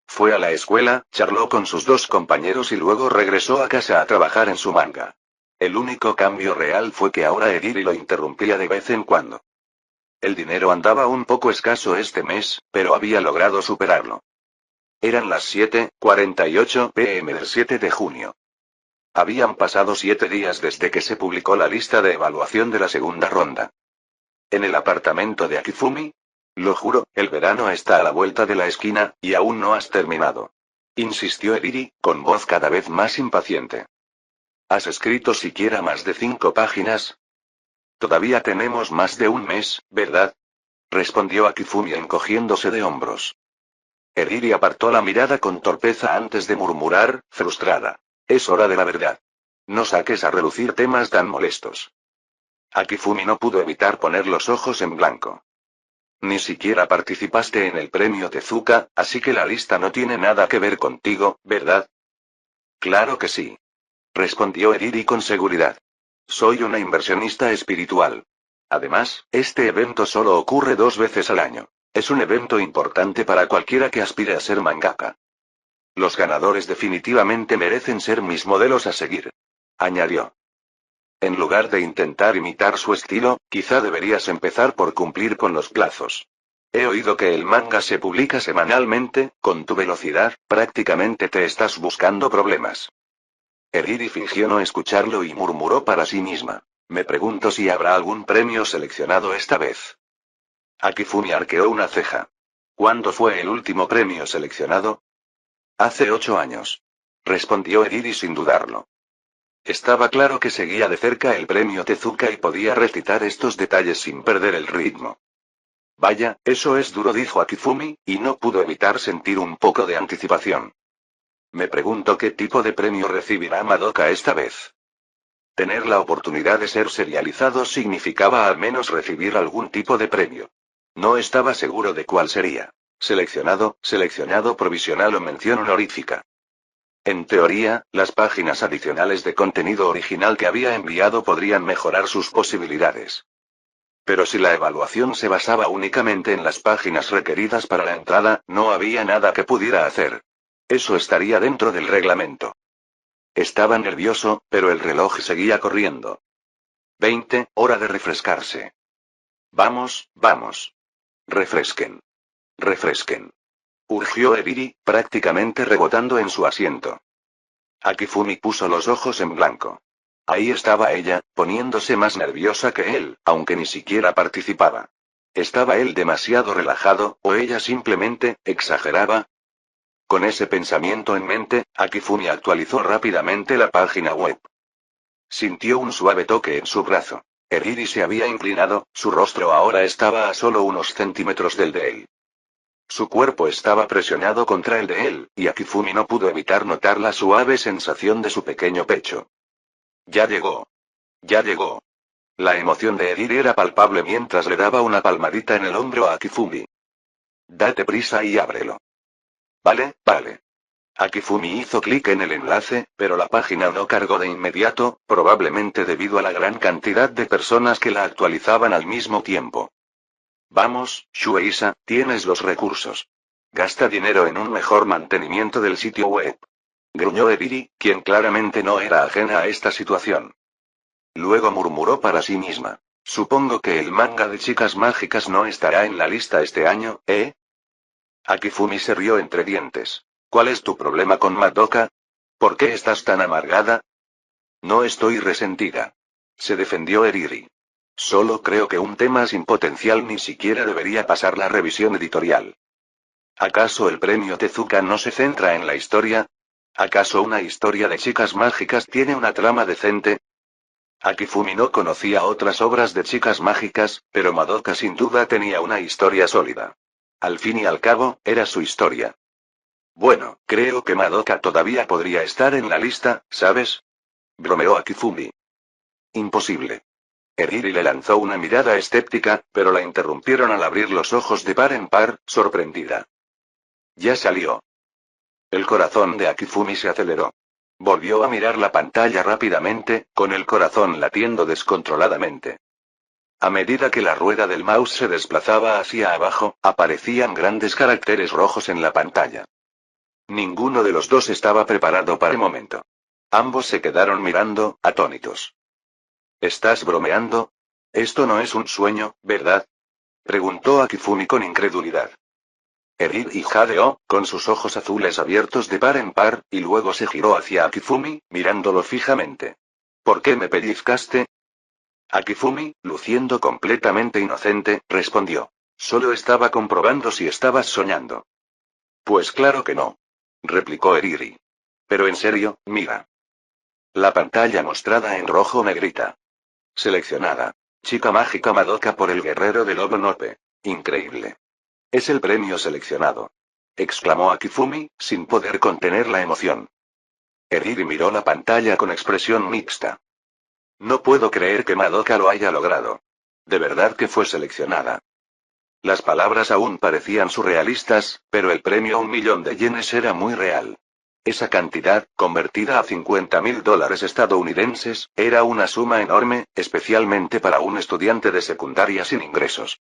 Fue a la escuela, charló con sus 2 compañeros y luego regresó a casa a trabajar en su manga. El único cambio real fue que ahora Ediri lo interrumpía de vez en cuando. El dinero andaba un poco escaso este mes, pero había logrado superarlo. Eran las 7:48 p.m. del 7 de junio. Habían pasado 7 días desde que se publicó la lista de evaluación de la segunda ronda. En el apartamento de Akifumi. Lo juro, el verano está a la vuelta de la esquina, y aún no has terminado. Insistió Ediri, con voz cada vez más impaciente. ¿Has escrito siquiera más de 5 páginas? Todavía tenemos más de un mes, ¿verdad? Respondió Akifumi encogiéndose de hombros. Ediri apartó la mirada con torpeza antes de murmurar, frustrada. Es hora de la verdad. No saques a relucir temas tan molestos. Akifumi no pudo evitar poner los ojos en blanco. Ni siquiera participaste en el premio Tezuka, así que la lista no tiene nada que ver contigo, ¿verdad? Claro que sí. Respondió Ediri con seguridad. Soy una inversionista espiritual. Además, este evento solo ocurre 2 veces al año. Es un evento importante para cualquiera que aspire a ser mangaka. Los ganadores definitivamente merecen ser mis modelos a seguir. Añadió. En lugar de intentar imitar su estilo, quizá deberías empezar por cumplir con los plazos. He oído que el manga se publica semanalmente, con tu velocidad, prácticamente te estás buscando problemas. Ediri fingió no escucharlo y murmuró para sí misma. Me pregunto si habrá algún premio seleccionado esta vez. Akifumi arqueó una ceja. ¿Cuándo fue el último premio seleccionado? Hace 8 años. Respondió Ediri sin dudarlo. Estaba claro que seguía de cerca el premio Tezuka y podía recitar estos detalles sin perder el ritmo. Vaya, eso es duro, dijo Akifumi, y no pudo evitar sentir un poco de anticipación. Me pregunto qué tipo de premio recibirá Madoka esta vez. Tener la oportunidad de ser serializado significaba al menos recibir algún tipo de premio. No estaba seguro de cuál sería. Seleccionado, seleccionado provisional o mención honorífica. En teoría, las páginas adicionales de contenido original que había enviado podrían mejorar sus posibilidades. Pero si la evaluación se basaba únicamente en las páginas requeridas para la entrada, no había nada que pudiera hacer. Eso estaría dentro del reglamento. Estaba nervioso, pero el reloj seguía corriendo. 20, hora de refrescarse. Vamos, vamos. Refresquen. Refresquen. Urgió Ediri, prácticamente rebotando en su asiento. Akifumi puso los ojos en blanco. Ahí estaba ella, poniéndose más nerviosa que él, aunque ni siquiera participaba. ¿Estaba él demasiado relajado, o ella simplemente exageraba? Con ese pensamiento en mente, Akifumi actualizó rápidamente la página web. Sintió un suave toque en su brazo. Eriri se había inclinado, su rostro ahora estaba a solo unos centímetros del de él. Su cuerpo estaba presionado contra el de él, y Akifumi no pudo evitar notar la suave sensación de su pequeño pecho. Ya llegó. Ya llegó. La emoción de Eriri era palpable mientras le daba una palmadita en el hombro a Akifumi. Date prisa y ábrelo. Vale, vale. Akifumi hizo clic en el enlace, pero la página no cargó de inmediato, probablemente debido a la gran cantidad de personas que la actualizaban al mismo tiempo. Vamos, Shueisha, tienes los recursos. Gasta dinero en un mejor mantenimiento del sitio web. Gruñó Eriri, quien claramente no era ajena a esta situación. Luego murmuró para sí misma. Supongo que el manga de chicas mágicas no estará en la lista este año, ¿eh? Akifumi se rió entre dientes. ¿Cuál es tu problema con Madoka? ¿Por qué estás tan amargada? No estoy resentida. Se defendió Eriri. Solo creo que un tema sin potencial ni siquiera debería pasar la revisión editorial. ¿Acaso el premio Tezuka no se centra en la historia? ¿Acaso una historia de chicas mágicas tiene una trama decente? Akifumi no conocía otras obras de chicas mágicas, pero Madoka sin duda tenía una historia sólida. Al fin y al cabo, era su historia. Bueno, creo que Madoka todavía podría estar en la lista, ¿sabes? Bromeó Akifumi. Imposible. Eriri le lanzó una mirada escéptica, pero la interrumpieron al abrir los ojos de par en par, sorprendida. Ya salió. El corazón de Akifumi se aceleró. Volvió a mirar la pantalla rápidamente, con el corazón latiendo descontroladamente. A medida que la rueda del mouse se desplazaba hacia abajo, aparecían grandes caracteres rojos en la pantalla. Ninguno de los dos estaba preparado para el momento. Ambos se quedaron mirando, atónitos. ¿Estás bromeando? Esto no es un sueño, ¿verdad? Preguntó Akifumi con incredulidad. Eriri jadeó, con sus ojos azules abiertos de par en par, y luego se giró hacia Akifumi, mirándolo fijamente. ¿Por qué me pellizcaste? Akifumi, luciendo completamente inocente, respondió. Solo estaba comprobando si estabas soñando. Pues claro que no. Replicó Eriri. Pero en serio, mira. La pantalla mostrada en rojo negrita. Seleccionada. Chica mágica Madoka por el guerrero de Lobo Nope. Increíble. Es el premio seleccionado. Exclamó Akifumi, sin poder contener la emoción. Eriri miró la pantalla con expresión mixta. No puedo creer que Madoka lo haya logrado. De verdad que fue seleccionada. Las palabras aún parecían surrealistas, pero el premio $1.000.000 de yenes era muy real. Esa cantidad, convertida a $50.000 estadounidenses, era una suma enorme, especialmente para un estudiante de secundaria sin ingresos.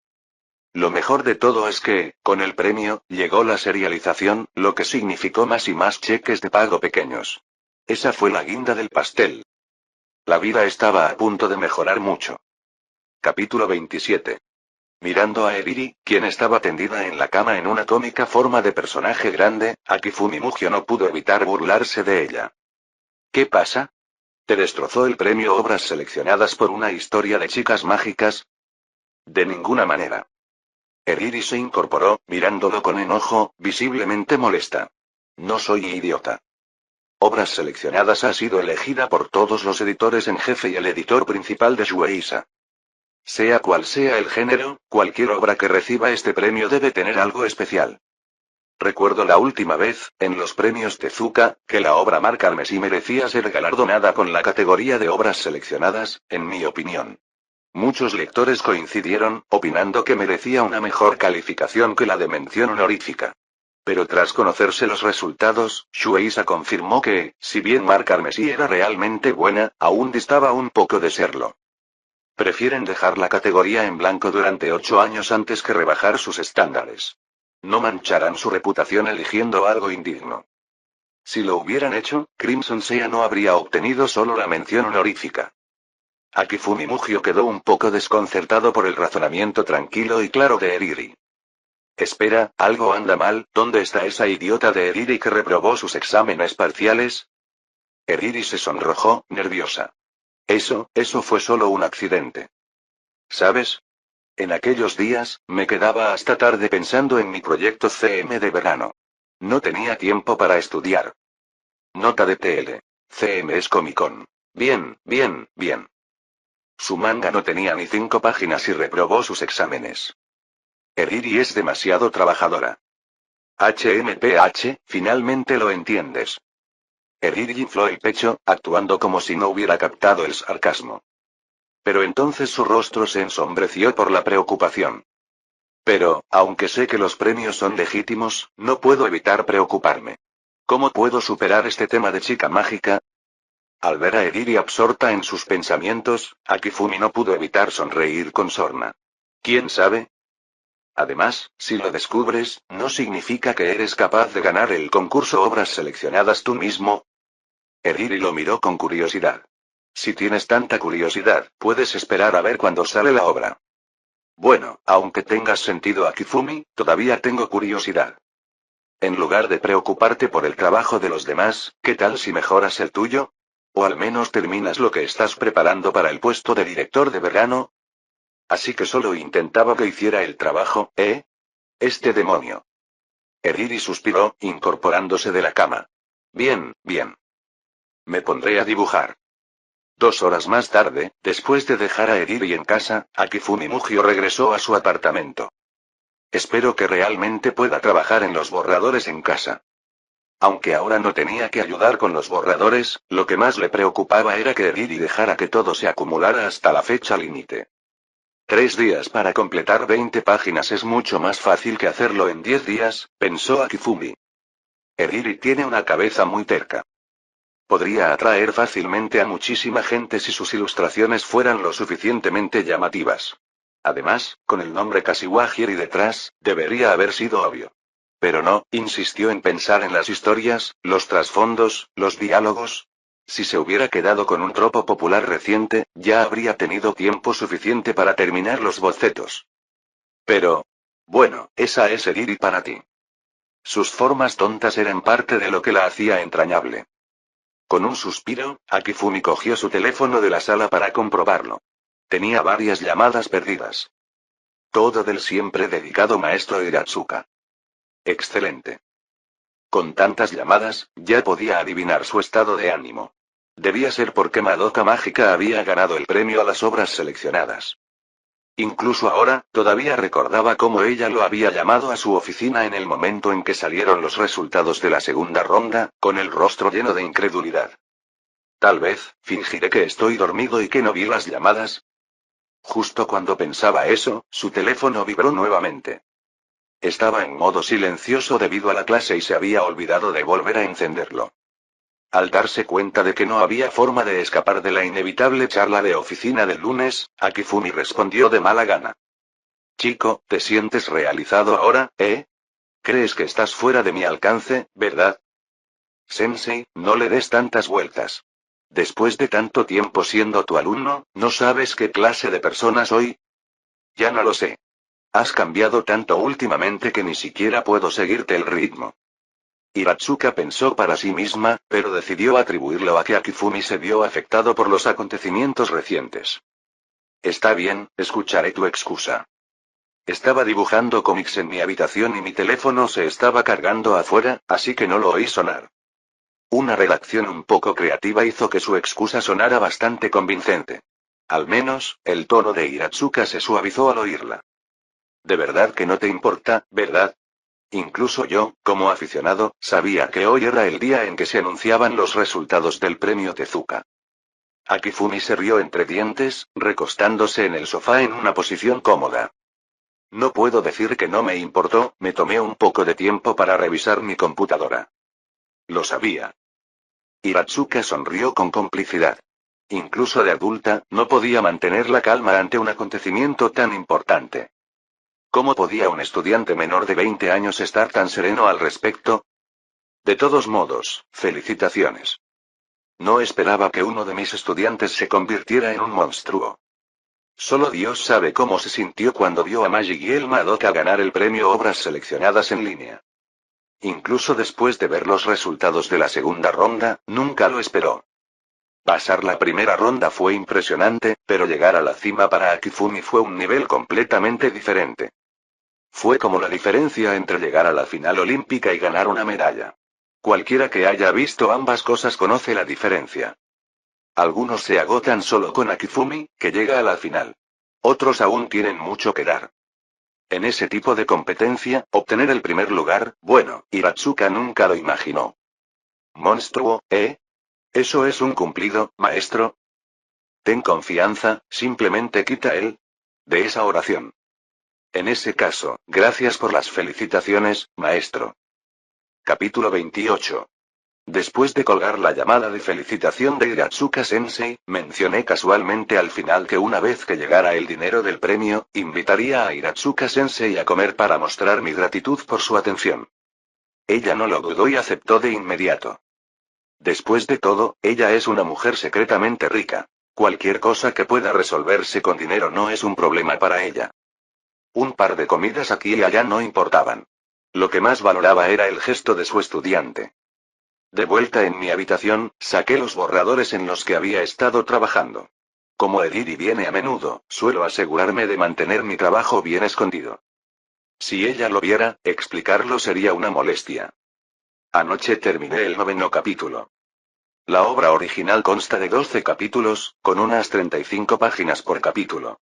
Lo mejor de todo es que, con el premio, llegó la serialización, lo que significó más y más cheques de pago pequeños. Esa fue la guinda del pastel. La vida estaba a punto de mejorar mucho. Capítulo 27. Mirando a Eriri, quien estaba tendida en la cama en una cómica forma de personaje grande, Akifumi Mugio no pudo evitar burlarse de ella. ¿Qué pasa? ¿Te destrozó el premio Obras seleccionadas por una historia de chicas mágicas? De ninguna manera. Eriri se incorporó, mirándolo con enojo, visiblemente molesta. No soy idiota. Obras seleccionadas ha sido elegida por todos los editores en jefe y el editor principal de Shueisha. Sea cual sea el género, cualquier obra que reciba este premio debe tener algo especial. Recuerdo la última vez, en los premios Tezuka, que la obra Mar Carmesí merecía ser galardonada con la categoría de obras seleccionadas, en mi opinión. Muchos lectores coincidieron, opinando que merecía una mejor calificación que la de mención honorífica. Pero tras conocerse los resultados, Shueisha confirmó que, si bien Mar Carmesí era realmente buena, aún distaba un poco de serlo. Prefieren dejar la categoría en blanco durante 8 años antes que rebajar sus estándares. No mancharán su reputación eligiendo algo indigno. Si lo hubieran hecho, Crimson Sea no habría obtenido solo la mención honorífica. Akifumi Mugio quedó un poco desconcertado por el razonamiento tranquilo y claro de Eriri. Espera, algo anda mal, ¿dónde está esa idiota de Eriri que reprobó sus exámenes parciales? Eriri se sonrojó, nerviosa. Eso fue solo un accidente. ¿Sabes? En aquellos días, me quedaba hasta tarde pensando en mi proyecto CM de verano. No tenía tiempo para estudiar. Nota de TL. CM es Comic Con. Bien, bien, bien. Su manga no tenía ni 5 páginas y reprobó sus exámenes. Eriri es demasiado trabajadora. HMPH, finalmente lo entiendes. Eriri infló el pecho, actuando como si no hubiera captado el sarcasmo. Pero entonces su rostro se ensombreció por la preocupación. Pero, aunque sé que los premios son legítimos, no puedo evitar preocuparme. ¿Cómo puedo superar este tema de chica mágica? Al ver a Eriri absorta en sus pensamientos, Akifumi no pudo evitar sonreír con sorna. ¿Quién sabe? Además, si lo descubres, ¿no significa que eres capaz de ganar el concurso Obras Seleccionadas tú mismo? Eriri lo miró con curiosidad. Si tienes tanta curiosidad, puedes esperar a ver cuándo sale la obra. Bueno, aunque tengas sentido Akifumi, todavía tengo curiosidad. En lugar de preocuparte por el trabajo de los demás, ¿qué tal si mejoras el tuyo? O al menos terminas lo que estás preparando para el puesto de director de verano. Así que solo intentaba que hiciera el trabajo, ¿eh? Este demonio. Eriri suspiró, incorporándose de la cama. Bien, bien. Me pondré a dibujar. 2 horas más tarde, después de dejar a Eriri en casa, Akifumi Mugio regresó a su apartamento. Espero que realmente pueda trabajar en los borradores en casa. Aunque ahora no tenía que ayudar con los borradores, lo que más le preocupaba era que Eriri dejara que todo se acumulara hasta la fecha límite. 3 días para completar 20 páginas es mucho más fácil que hacerlo en 10 días, pensó Akifumi. Eriri tiene una cabeza muy terca. Podría atraer fácilmente a muchísima gente si sus ilustraciones fueran lo suficientemente llamativas. Además, con el nombre Kashiwagiri detrás, debería haber sido obvio. Pero no, insistió en pensar en las historias, los trasfondos, los diálogos. Si se hubiera quedado con un tropo popular reciente, ya habría tenido tiempo suficiente para terminar los bocetos. Pero... bueno, esa es Eriri para ti. Sus formas tontas eran parte de lo que la hacía entrañable. Con un suspiro, Akifumi cogió su teléfono de la sala para comprobarlo. Tenía varias llamadas perdidas. Todo del siempre dedicado maestro Hiratsuka. Excelente. Con tantas llamadas, ya podía adivinar su estado de ánimo. Debía ser porque Madoka Mágica había ganado el premio a las obras seleccionadas. Incluso ahora, todavía recordaba cómo ella lo había llamado a su oficina en el momento en que salieron los resultados de la segunda ronda, con el rostro lleno de incredulidad. Tal vez, fingiré que estoy dormido y que no vi las llamadas. Justo cuando pensaba eso, su teléfono vibró nuevamente. Estaba en modo silencioso debido a la clase y se había olvidado de volver a encenderlo. Al darse cuenta de que no había forma de escapar de la inevitable charla de oficina del lunes, Akifumi respondió de mala gana. Chico, ¿te sientes realizado ahora, eh? ¿Crees que estás fuera de mi alcance, verdad? Sensei, no le des tantas vueltas. Después de tanto tiempo siendo tu alumno, ¿no sabes qué clase de persona soy? Ya no lo sé. Has cambiado tanto últimamente que ni siquiera puedo seguirte el ritmo. Hiratsuka pensó para sí misma, pero decidió atribuirlo a que Akifumi se vio afectado por los acontecimientos recientes. Está bien, escucharé tu excusa. Estaba dibujando cómics en mi habitación y mi teléfono se estaba cargando afuera, así que no lo oí sonar. Una redacción un poco creativa hizo que su excusa sonara bastante convincente. Al menos, el tono de Hiratsuka se suavizó al oírla. De verdad que no te importa, ¿verdad? Incluso yo, como aficionado, sabía que hoy era el día en que se anunciaban los resultados del premio Tezuka. Akifumi se rió entre dientes, recostándose en el sofá en una posición cómoda. No puedo decir que no me importó, me tomé un poco de tiempo para revisar mi computadora. Lo sabía. Hiratsuka sonrió con complicidad. Incluso de adulta, no podía mantener la calma ante un acontecimiento tan importante. ¿Cómo podía un estudiante menor de 20 años estar tan sereno al respecto? De todos modos, felicitaciones. No esperaba que uno de mis estudiantes se convirtiera en un monstruo. Solo Dios sabe cómo se sintió cuando vio a Magi y el Madoka ganar el premio Obras Seleccionadas en línea. Incluso después de ver los resultados de la segunda ronda, nunca lo esperó. Pasar la primera ronda fue impresionante, pero llegar a la cima para Akifumi fue un nivel completamente diferente. Fue como la diferencia entre llegar a la final olímpica y ganar una medalla. Cualquiera que haya visto ambas cosas conoce la diferencia. Algunos se agotan solo con Akifumi, que llega a la final. Otros aún tienen mucho que dar. En ese tipo de competencia, obtener el primer lugar, bueno, Hiratsuka nunca lo imaginó. Monstruo, ¿eh? ¿Eso es un cumplido, maestro? Ten confianza, simplemente quita él de esa oración. En ese caso, gracias por las felicitaciones, maestro. Capítulo 28. Después de colgar la llamada de felicitación de Hiratsuka-sensei, mencioné casualmente al final que una vez que llegara el dinero del premio, invitaría a Hiratsuka-sensei a comer para mostrar mi gratitud por su atención. Ella no lo dudó y aceptó de inmediato. Después de todo, ella es una mujer secretamente rica. Cualquier cosa que pueda resolverse con dinero no es un problema para ella. Un par de comidas aquí y allá no importaban. Lo que más valoraba era el gesto de su estudiante. De vuelta en mi habitación, saqué los borradores en los que había estado trabajando. Como Ediri viene a menudo, suelo asegurarme de mantener mi trabajo bien escondido. Si ella lo viera, explicarlo sería una molestia. Anoche terminé el 9º capítulo. La obra original consta de 12 capítulos, con unas 35 páginas por capítulo.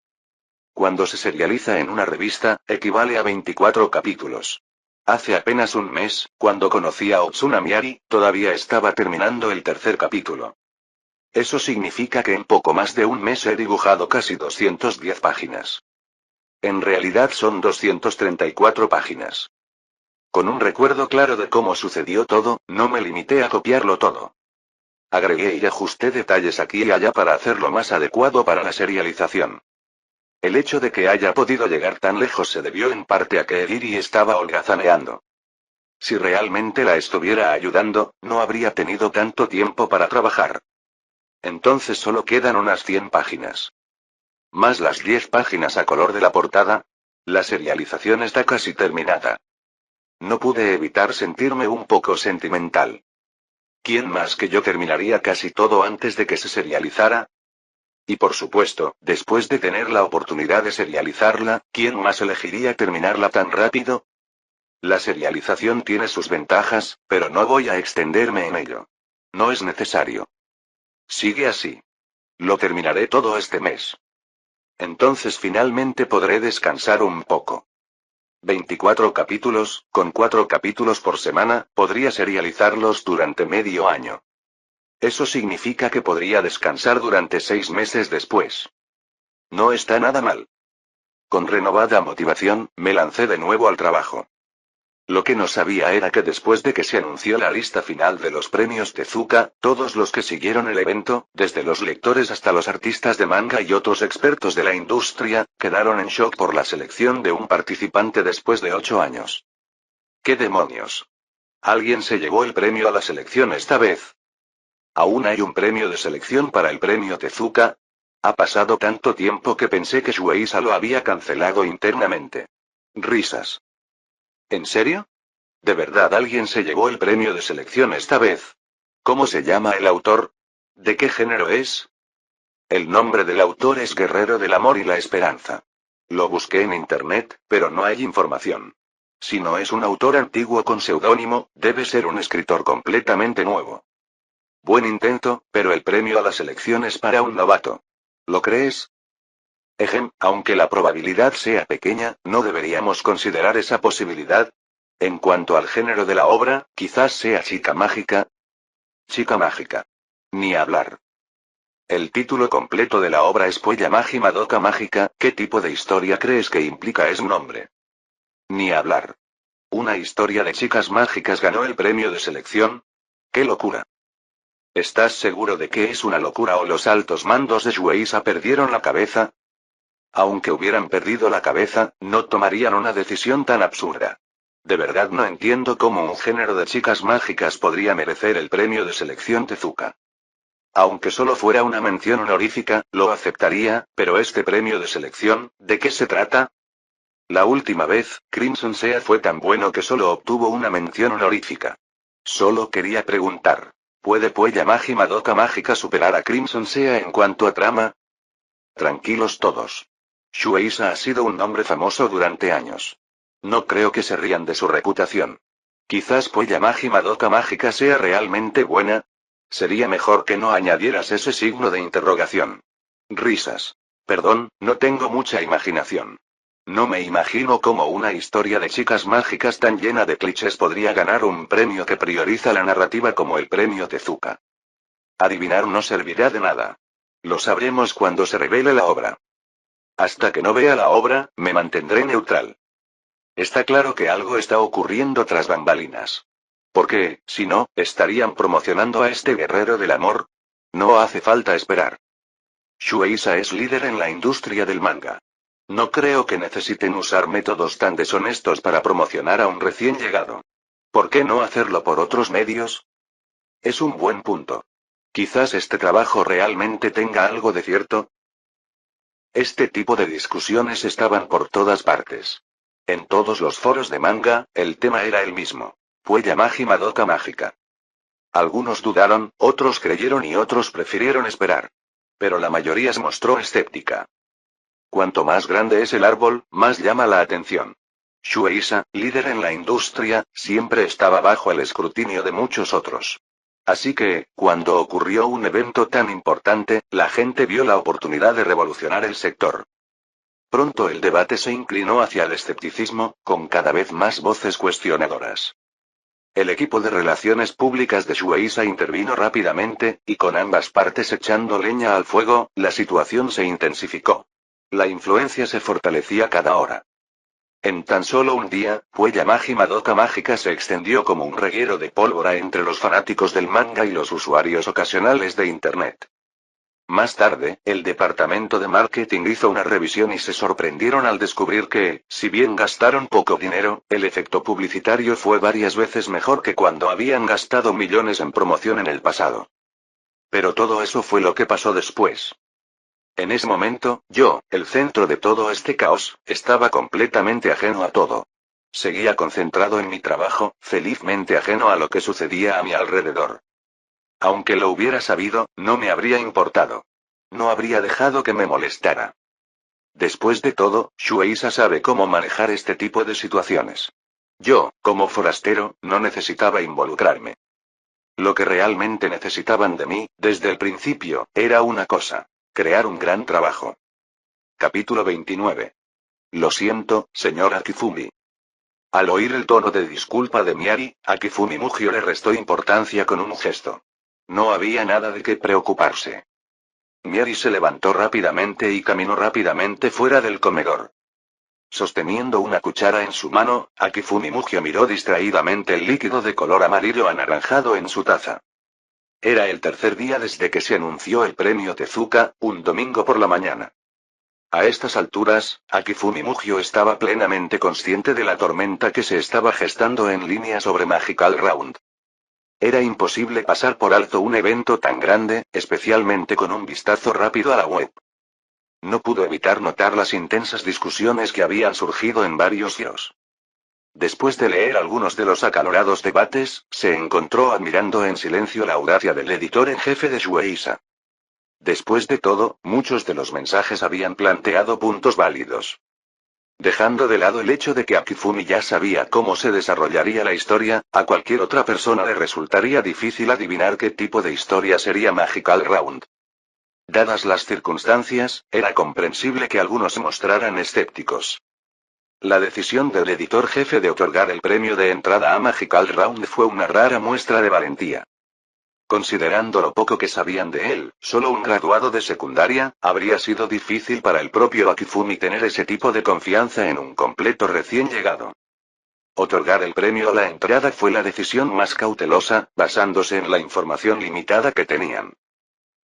Cuando se serializa en una revista, equivale a 24 capítulos. Hace apenas un mes, cuando conocí a Otsuna Miyari, todavía estaba terminando el tercer capítulo. Eso significa que en poco más de un mes he dibujado casi 210 páginas. En realidad son 234 páginas. Con un recuerdo claro de cómo sucedió todo, no me limité a copiarlo todo. Agregué y ajusté detalles aquí y allá para hacerlo más adecuado para la serialización. El hecho de que haya podido llegar tan lejos se debió en parte a que Ediri estaba holgazaneando. Si realmente la estuviera ayudando, no habría tenido tanto tiempo para trabajar. Entonces solo quedan unas 100 páginas. Más las 10 páginas a color de la portada. La serialización está casi terminada. No pude evitar sentirme un poco sentimental. ¿Quién más que yo terminaría casi todo antes de que se serializara? Y por supuesto, después de tener la oportunidad de serializarla, ¿quién más elegiría terminarla tan rápido? La serialización tiene sus ventajas, pero no voy a extenderme en ello. No es necesario. Sigue así. Lo terminaré todo este mes. Entonces finalmente podré descansar un poco. 24 capítulos, con 4 capítulos por semana, podría serializarlos durante medio año. Eso significa que podría descansar durante 6 meses después. No está nada mal. Con renovada motivación, me lancé de nuevo al trabajo. Lo que no sabía era que después de que se anunció la lista final de los premios Tezuka, todos los que siguieron el evento, desde los lectores hasta los artistas de manga y otros expertos de la industria, quedaron en shock por la selección de un participante después de 8 años. ¿Qué demonios? ¿Alguien se llevó el premio a la selección esta vez? ¿Aún hay un premio de selección para el premio Tezuka? Ha pasado tanto tiempo que pensé que Shueisha lo había cancelado internamente. Risas. ¿En serio? ¿De verdad alguien se llevó el premio de selección esta vez? ¿Cómo se llama el autor? ¿De qué género es? El nombre del autor es Guerrero del Amor y la Esperanza. Lo busqué en internet, pero no hay información. Si no es un autor antiguo con seudónimo, debe ser un escritor completamente nuevo. Buen intento, pero el premio a la selección es para un novato. ¿Lo crees? Aunque la probabilidad sea pequeña, ¿no deberíamos considerar esa posibilidad? En cuanto al género de la obra, quizás sea chica mágica. Chica mágica. Ni hablar. El título completo de la obra es Puella Magi Madoka Mágica. ¿Qué tipo de historia crees que implica ese nombre? Ni hablar. ¿Una historia de chicas mágicas ganó el premio de selección? ¡Qué locura! ¿Estás seguro de que es una locura o los altos mandos de Shueisha perdieron la cabeza? Aunque hubieran perdido la cabeza, no tomarían una decisión tan absurda. De verdad no entiendo cómo un género de chicas mágicas podría merecer el premio de selección Tezuka. Aunque solo fuera una mención honorífica, lo aceptaría, pero este premio de selección, ¿de qué se trata? La última vez, Crimson Sea fue tan bueno que solo obtuvo una mención honorífica. Solo quería preguntar. ¿Puede Puella Magi Madoka Mágica superar a Crimson Sea en cuanto a trama? Tranquilos todos. Shueisha ha sido un nombre famoso durante años. No creo que se rían de su reputación. Quizás Puella Magi Madoka Mágica sea realmente buena. Sería mejor que no añadieras ese signo de interrogación. Risas. Perdón, no tengo mucha imaginación. No me imagino cómo una historia de chicas mágicas tan llena de clichés podría ganar un premio que prioriza la narrativa como el premio Tezuka. Adivinar no servirá de nada. Lo sabremos cuando se revele la obra. Hasta que no vea la obra, me mantendré neutral. Está claro que algo está ocurriendo tras bambalinas. Porque, si no, estarían promocionando a este guerrero del amor. No hace falta esperar. Shueisha es líder en la industria del manga. No creo que necesiten usar métodos tan deshonestos para promocionar a un recién llegado. ¿Por qué no hacerlo por otros medios? Es un buen punto. Quizás este trabajo realmente tenga algo de cierto. Este tipo de discusiones estaban por todas partes. En todos los foros de manga, el tema era el mismo. Puella Magi Madoka Mágica. Algunos dudaron, otros creyeron y otros prefirieron esperar. Pero la mayoría se mostró escéptica. Cuanto más grande es el árbol, más llama la atención. Shueisha, líder en la industria, siempre estaba bajo el escrutinio de muchos otros. Así que, cuando ocurrió un evento tan importante, la gente vio la oportunidad de revolucionar el sector. Pronto el debate se inclinó hacia el escepticismo, con cada vez más voces cuestionadoras. El equipo de relaciones públicas de Shueisha intervino rápidamente, y con ambas partes echando leña al fuego, la situación se intensificó. La influencia se fortalecía cada hora. En tan solo un día, Puella Magi Madoka Mágica se extendió como un reguero de pólvora entre los fanáticos del manga y los usuarios ocasionales de Internet. Más tarde, el departamento de marketing hizo una revisión y se sorprendieron al descubrir que, si bien gastaron poco dinero, el efecto publicitario fue varias veces mejor que cuando habían gastado millones en promoción en el pasado. Pero todo eso fue lo que pasó después. En ese momento, yo, el centro de todo este caos, estaba completamente ajeno a todo. Seguía concentrado en mi trabajo, felizmente ajeno a lo que sucedía a mi alrededor. Aunque lo hubiera sabido, no me habría importado. No habría dejado que me molestara. Después de todo, Shueisha sabe cómo manejar este tipo de situaciones. Yo, como forastero, no necesitaba involucrarme. Lo que realmente necesitaban de mí, desde el principio, era una cosa. Crear un gran trabajo. Capítulo 29. Lo siento, señor Akifumi. Al oír el tono de disculpa de Miari, Akifumi Mugio le restó importancia con un gesto. No había nada de qué preocuparse. Miari se levantó rápidamente y caminó rápidamente fuera del comedor. Sosteniendo una cuchara en su mano, Akifumi Mugio miró distraídamente el líquido de color amarillo anaranjado en su taza. Era el tercer día desde que se anunció el premio Tezuka, un domingo por la mañana. A estas alturas, Akifumi Mugio estaba plenamente consciente de la tormenta que se estaba gestando en línea sobre Magical Round. Era imposible pasar por alto un evento tan grande, especialmente con un vistazo rápido a la web. No pudo evitar notar las intensas discusiones que habían surgido en varios foros. Después de leer algunos de los acalorados debates, se encontró admirando en silencio la audacia del editor en jefe de Shueisha. Después de todo, muchos de los mensajes habían planteado puntos válidos. Dejando de lado el hecho de que Akifumi ya sabía cómo se desarrollaría la historia, a cualquier otra persona le resultaría difícil adivinar qué tipo de historia sería Magical Round. Dadas las circunstancias, era comprensible que algunos se mostraran escépticos. La decisión del editor jefe de otorgar el premio de entrada a Magical Round fue una rara muestra de valentía. Considerando lo poco que sabían de él, solo un graduado de secundaria, habría sido difícil para el propio Akifumi tener ese tipo de confianza en un completo recién llegado. Otorgar el premio a la entrada fue la decisión más cautelosa, basándose en la información limitada que tenían.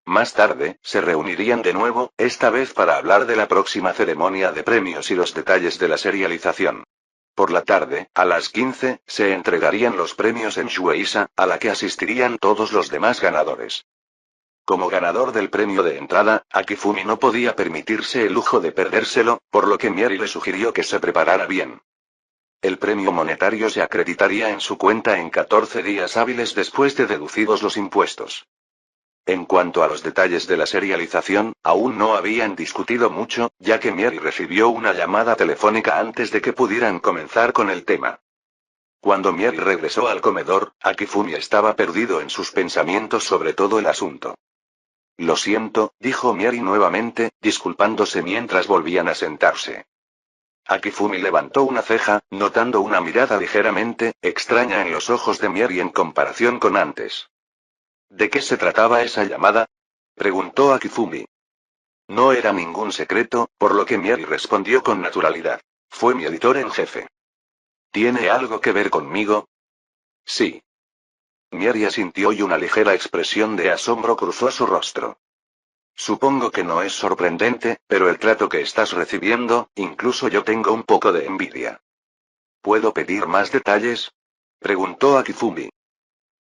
Más tarde, se reunirían de nuevo, esta vez para hablar de la próxima ceremonia de premios y los detalles de la serialización. Por la tarde, a las 15, se entregarían los premios en Shueisha, a la que asistirían todos los demás ganadores. Como ganador del premio de entrada, Akifumi no podía permitirse el lujo de perdérselo, por lo que Miari le sugirió que se preparara bien. El premio monetario se acreditaría en su cuenta en 14 días hábiles después de deducidos los impuestos. En cuanto a los detalles de la serialización, aún no habían discutido mucho, ya que Miari recibió una llamada telefónica antes de que pudieran comenzar con el tema. Cuando Miari regresó al comedor, Akifumi estaba perdido en sus pensamientos sobre todo el asunto. Lo siento, dijo Miari nuevamente, disculpándose mientras volvían a sentarse. Akifumi levantó una ceja, notando una mirada ligeramente extraña en los ojos de Miari en comparación con antes. ¿De qué se trataba esa llamada?, preguntó Akifumi. No era ningún secreto, por lo que Miari respondió con naturalidad. Fue mi editor en jefe. ¿Tiene algo que ver conmigo? Sí. Miari asintió y una ligera expresión de asombro cruzó su rostro. Supongo que no es sorprendente, pero el trato que estás recibiendo, incluso yo tengo un poco de envidia. ¿Puedo pedir más detalles?, preguntó Akifumi.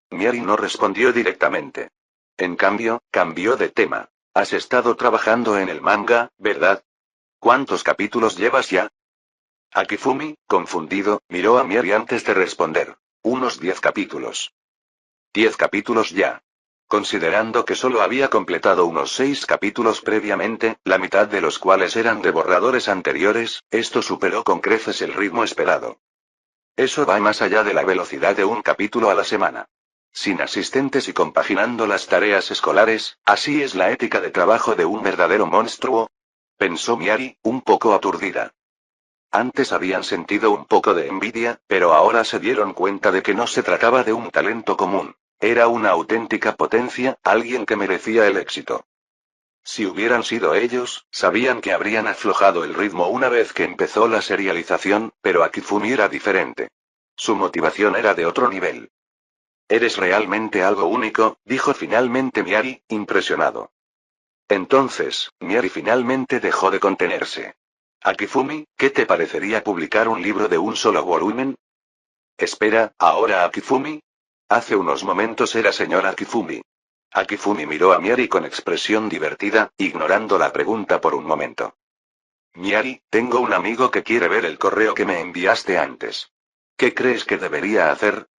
Miari no respondió directamente. En cambio, cambió de tema. Has estado trabajando en el manga, ¿verdad? ¿Cuántos capítulos llevas ya? Akifumi, confundido, miró a Miari antes de responder. Unos 10 capítulos. 10 capítulos ya. Considerando que solo había completado unos 6 capítulos previamente, la mitad de los cuales eran de borradores anteriores, esto superó con creces el ritmo esperado. Eso va más allá de la velocidad de un capítulo a la semana. Sin asistentes y compaginando las tareas escolares, así es la ética de trabajo de un verdadero monstruo, pensó Miari, un poco aturdida. Antes habían sentido un poco de envidia, pero ahora se dieron cuenta de que no se trataba de un talento común. Era una auténtica potencia, alguien que merecía el éxito. Si hubieran sido ellos, sabían que habrían aflojado el ritmo una vez que empezó la serialización, pero Akifumi era diferente. Su motivación era de otro nivel. Eres realmente algo único, dijo finalmente Miari, impresionado. Entonces, Miari finalmente dejó de contenerse. Akifumi, ¿qué te parecería publicar un libro de un solo volumen? Espera, ¿ahora Akifumi? Hace unos momentos era señor Akifumi. Akifumi miró a Miari con expresión divertida, ignorando la pregunta por un momento. Miari, tengo un amigo que quiere ver el correo que me enviaste antes. ¿Qué crees que debería hacer?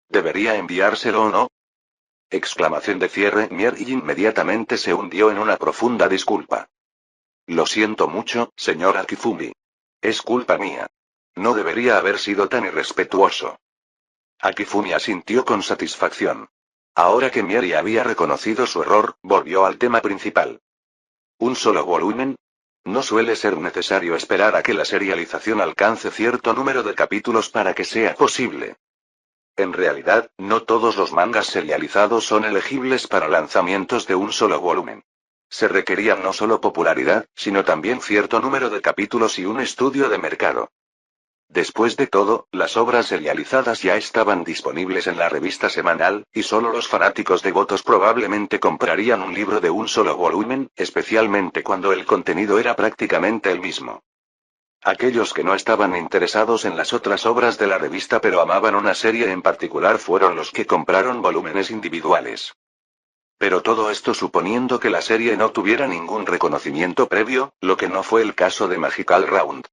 ¿Debería enviárselo o no? Exclamación de cierre. Miari inmediatamente se hundió en una profunda disculpa. Lo siento mucho, señor Akifumi. Es culpa mía. No debería haber sido tan irrespetuoso. Akifumi asintió con satisfacción. Ahora que Miari había reconocido su error, volvió al tema principal. ¿Un solo volumen? No suele ser necesario esperar a que la serialización alcance cierto número de capítulos para que sea posible. En realidad, no todos los mangas serializados son elegibles para lanzamientos de un solo volumen. Se requería no solo popularidad, sino también cierto número de capítulos y un estudio de mercado. Después de todo, las obras serializadas ya estaban disponibles en la revista semanal, y solo los fanáticos devotos probablemente comprarían un libro de un solo volumen, especialmente cuando el contenido era prácticamente el mismo. Aquellos que no estaban interesados en las otras obras de la revista pero amaban una serie en particular fueron los que compraron volúmenes individuales. Pero todo esto suponiendo que la serie no tuviera ningún reconocimiento previo, lo que no fue el caso de Magical Round.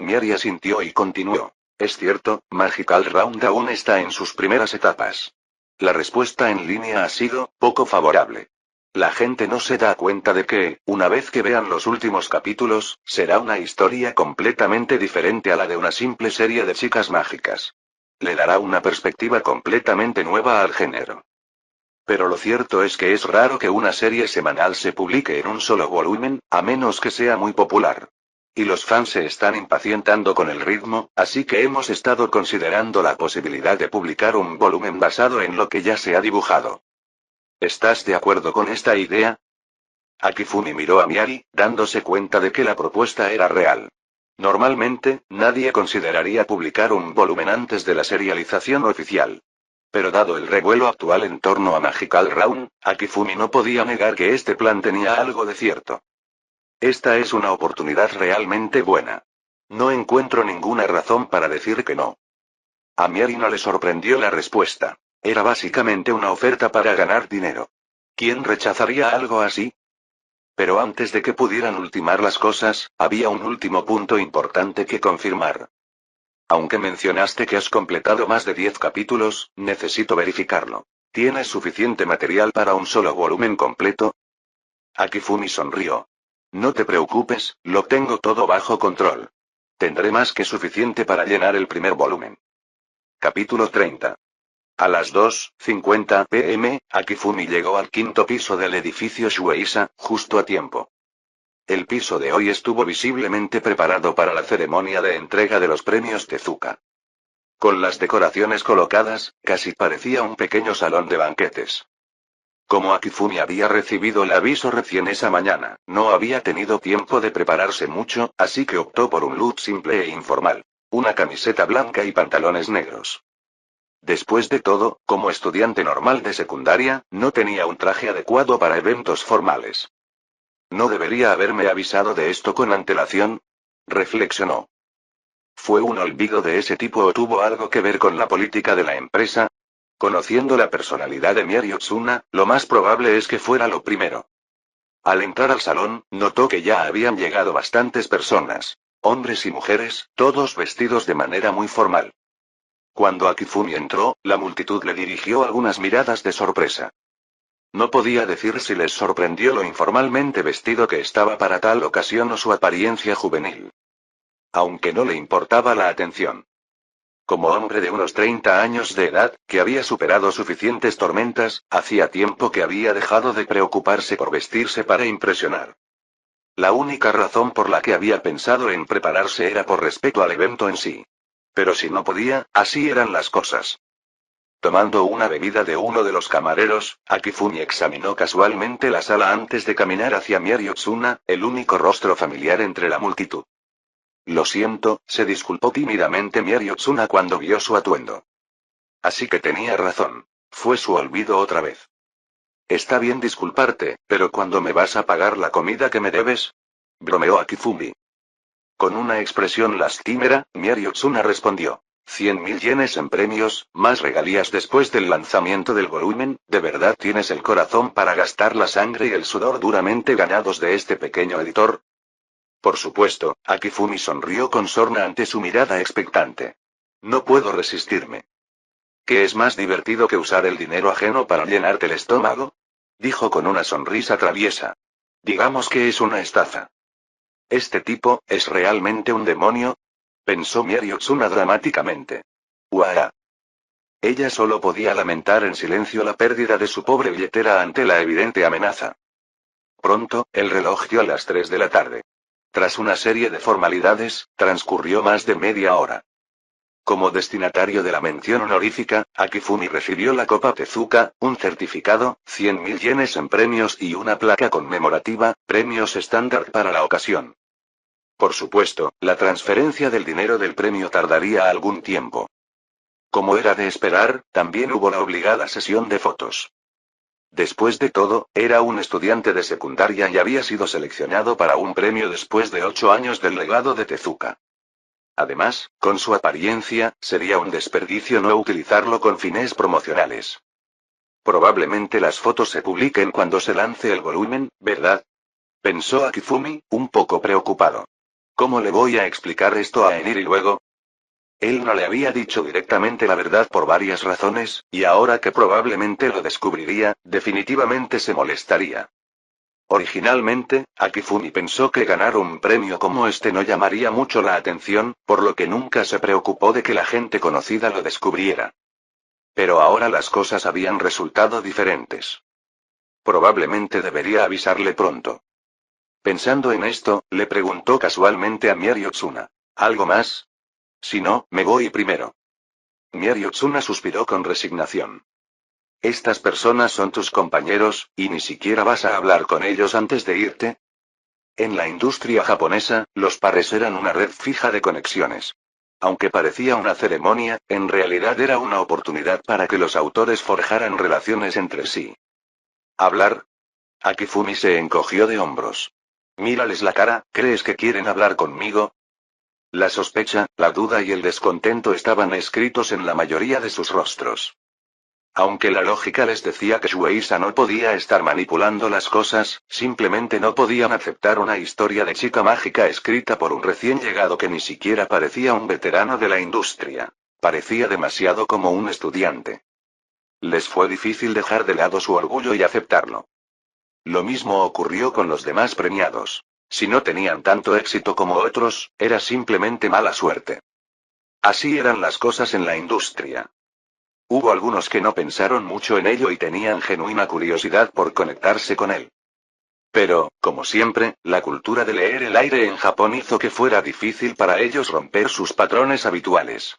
Miari asintió y continuó. Es cierto, Magical Round aún está en sus primeras etapas. La respuesta en línea ha sido poco favorable. La gente no se da cuenta de que, una vez que vean los últimos capítulos, será una historia completamente diferente a la de una simple serie de chicas mágicas. Le dará una perspectiva completamente nueva al género. Pero lo cierto es que es raro que una serie semanal se publique en un solo volumen, a menos que sea muy popular. Y los fans se están impacientando con el ritmo, así que hemos estado considerando la posibilidad de publicar un volumen basado en lo que ya se ha dibujado. ¿Estás de acuerdo con esta idea? Akifumi miró a Miari, dándose cuenta de que la propuesta era real. Normalmente, nadie consideraría publicar un volumen antes de la serialización oficial. Pero dado el revuelo actual en torno a Magical Round, Akifumi no podía negar que este plan tenía algo de cierto. Esta es una oportunidad realmente buena. No encuentro ninguna razón para decir que no. A Miari no le sorprendió la respuesta. Era básicamente una oferta para ganar dinero. ¿Quién rechazaría algo así? Pero antes de que pudieran ultimar las cosas, había un último punto importante que confirmar. Aunque mencionaste que has completado más de 10 capítulos, necesito verificarlo. ¿Tienes suficiente material para un solo volumen completo? Akifumi sonrió. No te preocupes, lo tengo todo bajo control. Tendré más que suficiente para llenar el primer volumen. Capítulo 30. A las 2:50 p.m., Akifumi llegó al quinto piso del edificio Shueisha, justo a tiempo. El piso de hoy estuvo visiblemente preparado para la ceremonia de entrega de los premios Tezuka. Con las decoraciones colocadas, casi parecía un pequeño salón de banquetes. Como Akifumi había recibido el aviso recién esa mañana, no había tenido tiempo de prepararse mucho, así que optó por un look simple e informal. Una camiseta blanca y pantalones negros. Después de todo, como estudiante normal de secundaria, no tenía un traje adecuado para eventos formales. ¿No debería haberme avisado de esto con antelación? Reflexionó. ¿Fue un olvido de ese tipo o tuvo algo que ver con la política de la empresa? Conociendo la personalidad de Mirio Tsuna, lo más probable es que fuera lo primero. Al entrar al salón, notó que ya habían llegado bastantes personas. Hombres y mujeres, todos vestidos de manera muy formal. Cuando Akifumi entró, la multitud le dirigió algunas miradas de sorpresa. No podía decir si les sorprendió lo informalmente vestido que estaba para tal ocasión o su apariencia juvenil. Aunque no le importaba la atención. Como hombre de unos 30 años de edad, que había superado suficientes tormentas, hacía tiempo que había dejado de preocuparse por vestirse para impresionar. La única razón por la que había pensado en prepararse era por respeto al evento en sí. Pero si no podía, así eran las cosas. Tomando una bebida de uno de los camareros, Akifumi examinó casualmente la sala antes de caminar hacia Mirio Tsuna, el único rostro familiar entre la multitud. Lo siento, se disculpó tímidamente Mirio Tsuna cuando vio su atuendo. Así que tenía razón. Fue su olvido otra vez. Está bien disculparte, pero ¿cuándo me vas a pagar la comida que me debes? Bromeó Akifumi. Con una expresión lastimera, Mirio Tsuna respondió. 100.000 yenes en premios, más regalías después del lanzamiento del volumen, ¿de verdad tienes el corazón para gastar la sangre y el sudor duramente ganados de este pequeño editor? Por supuesto, Akifumi sonrió con sorna ante su mirada expectante. No puedo resistirme. ¿Qué es más divertido que usar el dinero ajeno para llenarte el estómago? Dijo con una sonrisa traviesa. Digamos que es una estafa. ¿Este tipo, es realmente un demonio? Pensó Mirio Tsuna dramáticamente. ¡Uah! Ella solo podía lamentar en silencio la pérdida de su pobre billetera ante la evidente amenaza. Pronto, el reloj dio las 3 de la tarde. Tras una serie de formalidades, transcurrió más de media hora. Como destinatario de la mención honorífica, Akifumi recibió la Copa Tezuka, un certificado, 100.000 yenes en premios y una placa conmemorativa, premios estándar para la ocasión. Por supuesto, la transferencia del dinero del premio tardaría algún tiempo. Como era de esperar, también hubo la obligada sesión de fotos. Después de todo, era un estudiante de secundaria y había sido seleccionado para un premio después de 8 años del legado de Tezuka. Además, con su apariencia, sería un desperdicio no utilizarlo con fines promocionales. Probablemente las fotos se publiquen cuando se lance el volumen, ¿verdad? Pensó Akifumi, un poco preocupado. ¿Cómo le voy a explicar esto a Eniri luego? Él no le había dicho directamente la verdad por varias razones, y ahora que probablemente lo descubriría, definitivamente se molestaría. Originalmente, Akifumi pensó que ganar un premio como este no llamaría mucho la atención, por lo que nunca se preocupó de que la gente conocida lo descubriera. Pero ahora las cosas habían resultado diferentes. Probablemente debería avisarle pronto. Pensando en esto, le preguntó casualmente a Mirio Tsuna. ¿Algo más? Si no, me voy primero. Mirio Tsuna suspiró con resignación. Estas personas son tus compañeros, y ni siquiera vas a hablar con ellos antes de irte. En la industria japonesa, los pares eran una red fija de conexiones. Aunque parecía una ceremonia, en realidad era una oportunidad para que los autores forjaran relaciones entre sí. ¿Hablar? Akifumi se encogió de hombros. Mírales la cara, ¿crees que quieren hablar conmigo? La sospecha, la duda y el descontento estaban escritos en la mayoría de sus rostros. Aunque la lógica les decía que Shueisha no podía estar manipulando las cosas, simplemente no podían aceptar una historia de chica mágica escrita por un recién llegado que ni siquiera parecía un veterano de la industria. Parecía demasiado como un estudiante. Les fue difícil dejar de lado su orgullo y aceptarlo. Lo mismo ocurrió con los demás premiados. Si no tenían tanto éxito como otros, era simplemente mala suerte. Así eran las cosas en la industria. Hubo algunos que no pensaron mucho en ello y tenían genuina curiosidad por conectarse con él. Pero, como siempre, la cultura de leer el aire en Japón hizo que fuera difícil para ellos romper sus patrones habituales.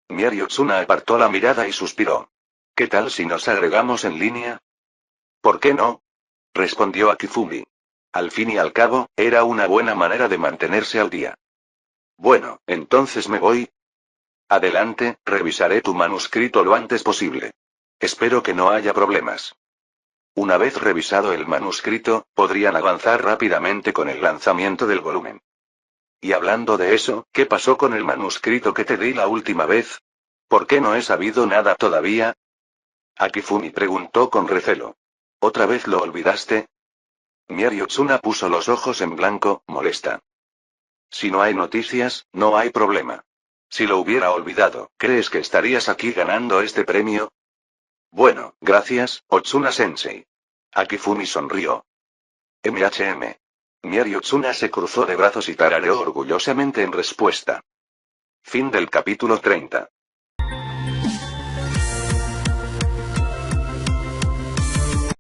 Miari Otsuna apartó la mirada y suspiró. ¿Qué tal si nos agregamos en línea? ¿Por qué no? Respondió Akifumi. Al fin y al cabo, era una buena manera de mantenerse al día. Bueno, entonces me voy. Adelante, revisaré tu manuscrito lo antes posible. Espero que no haya problemas. Una vez revisado el manuscrito, podrían avanzar rápidamente con el lanzamiento del volumen. Y hablando de eso, ¿qué pasó con el manuscrito que te di la última vez? ¿Por qué no he sabido nada todavía? Akifumi preguntó con recelo. ¿Otra vez lo olvidaste? Miari Otsuna puso los ojos en blanco, molesta. Si no hay noticias, no hay problema. Si lo hubiera olvidado, ¿crees que estarías aquí ganando este premio? Bueno, gracias, Otsuna-sensei. Akifumi sonrió. MHM. Miari Otsuna se cruzó de brazos y tarareó orgullosamente en respuesta. Fin del capítulo 30.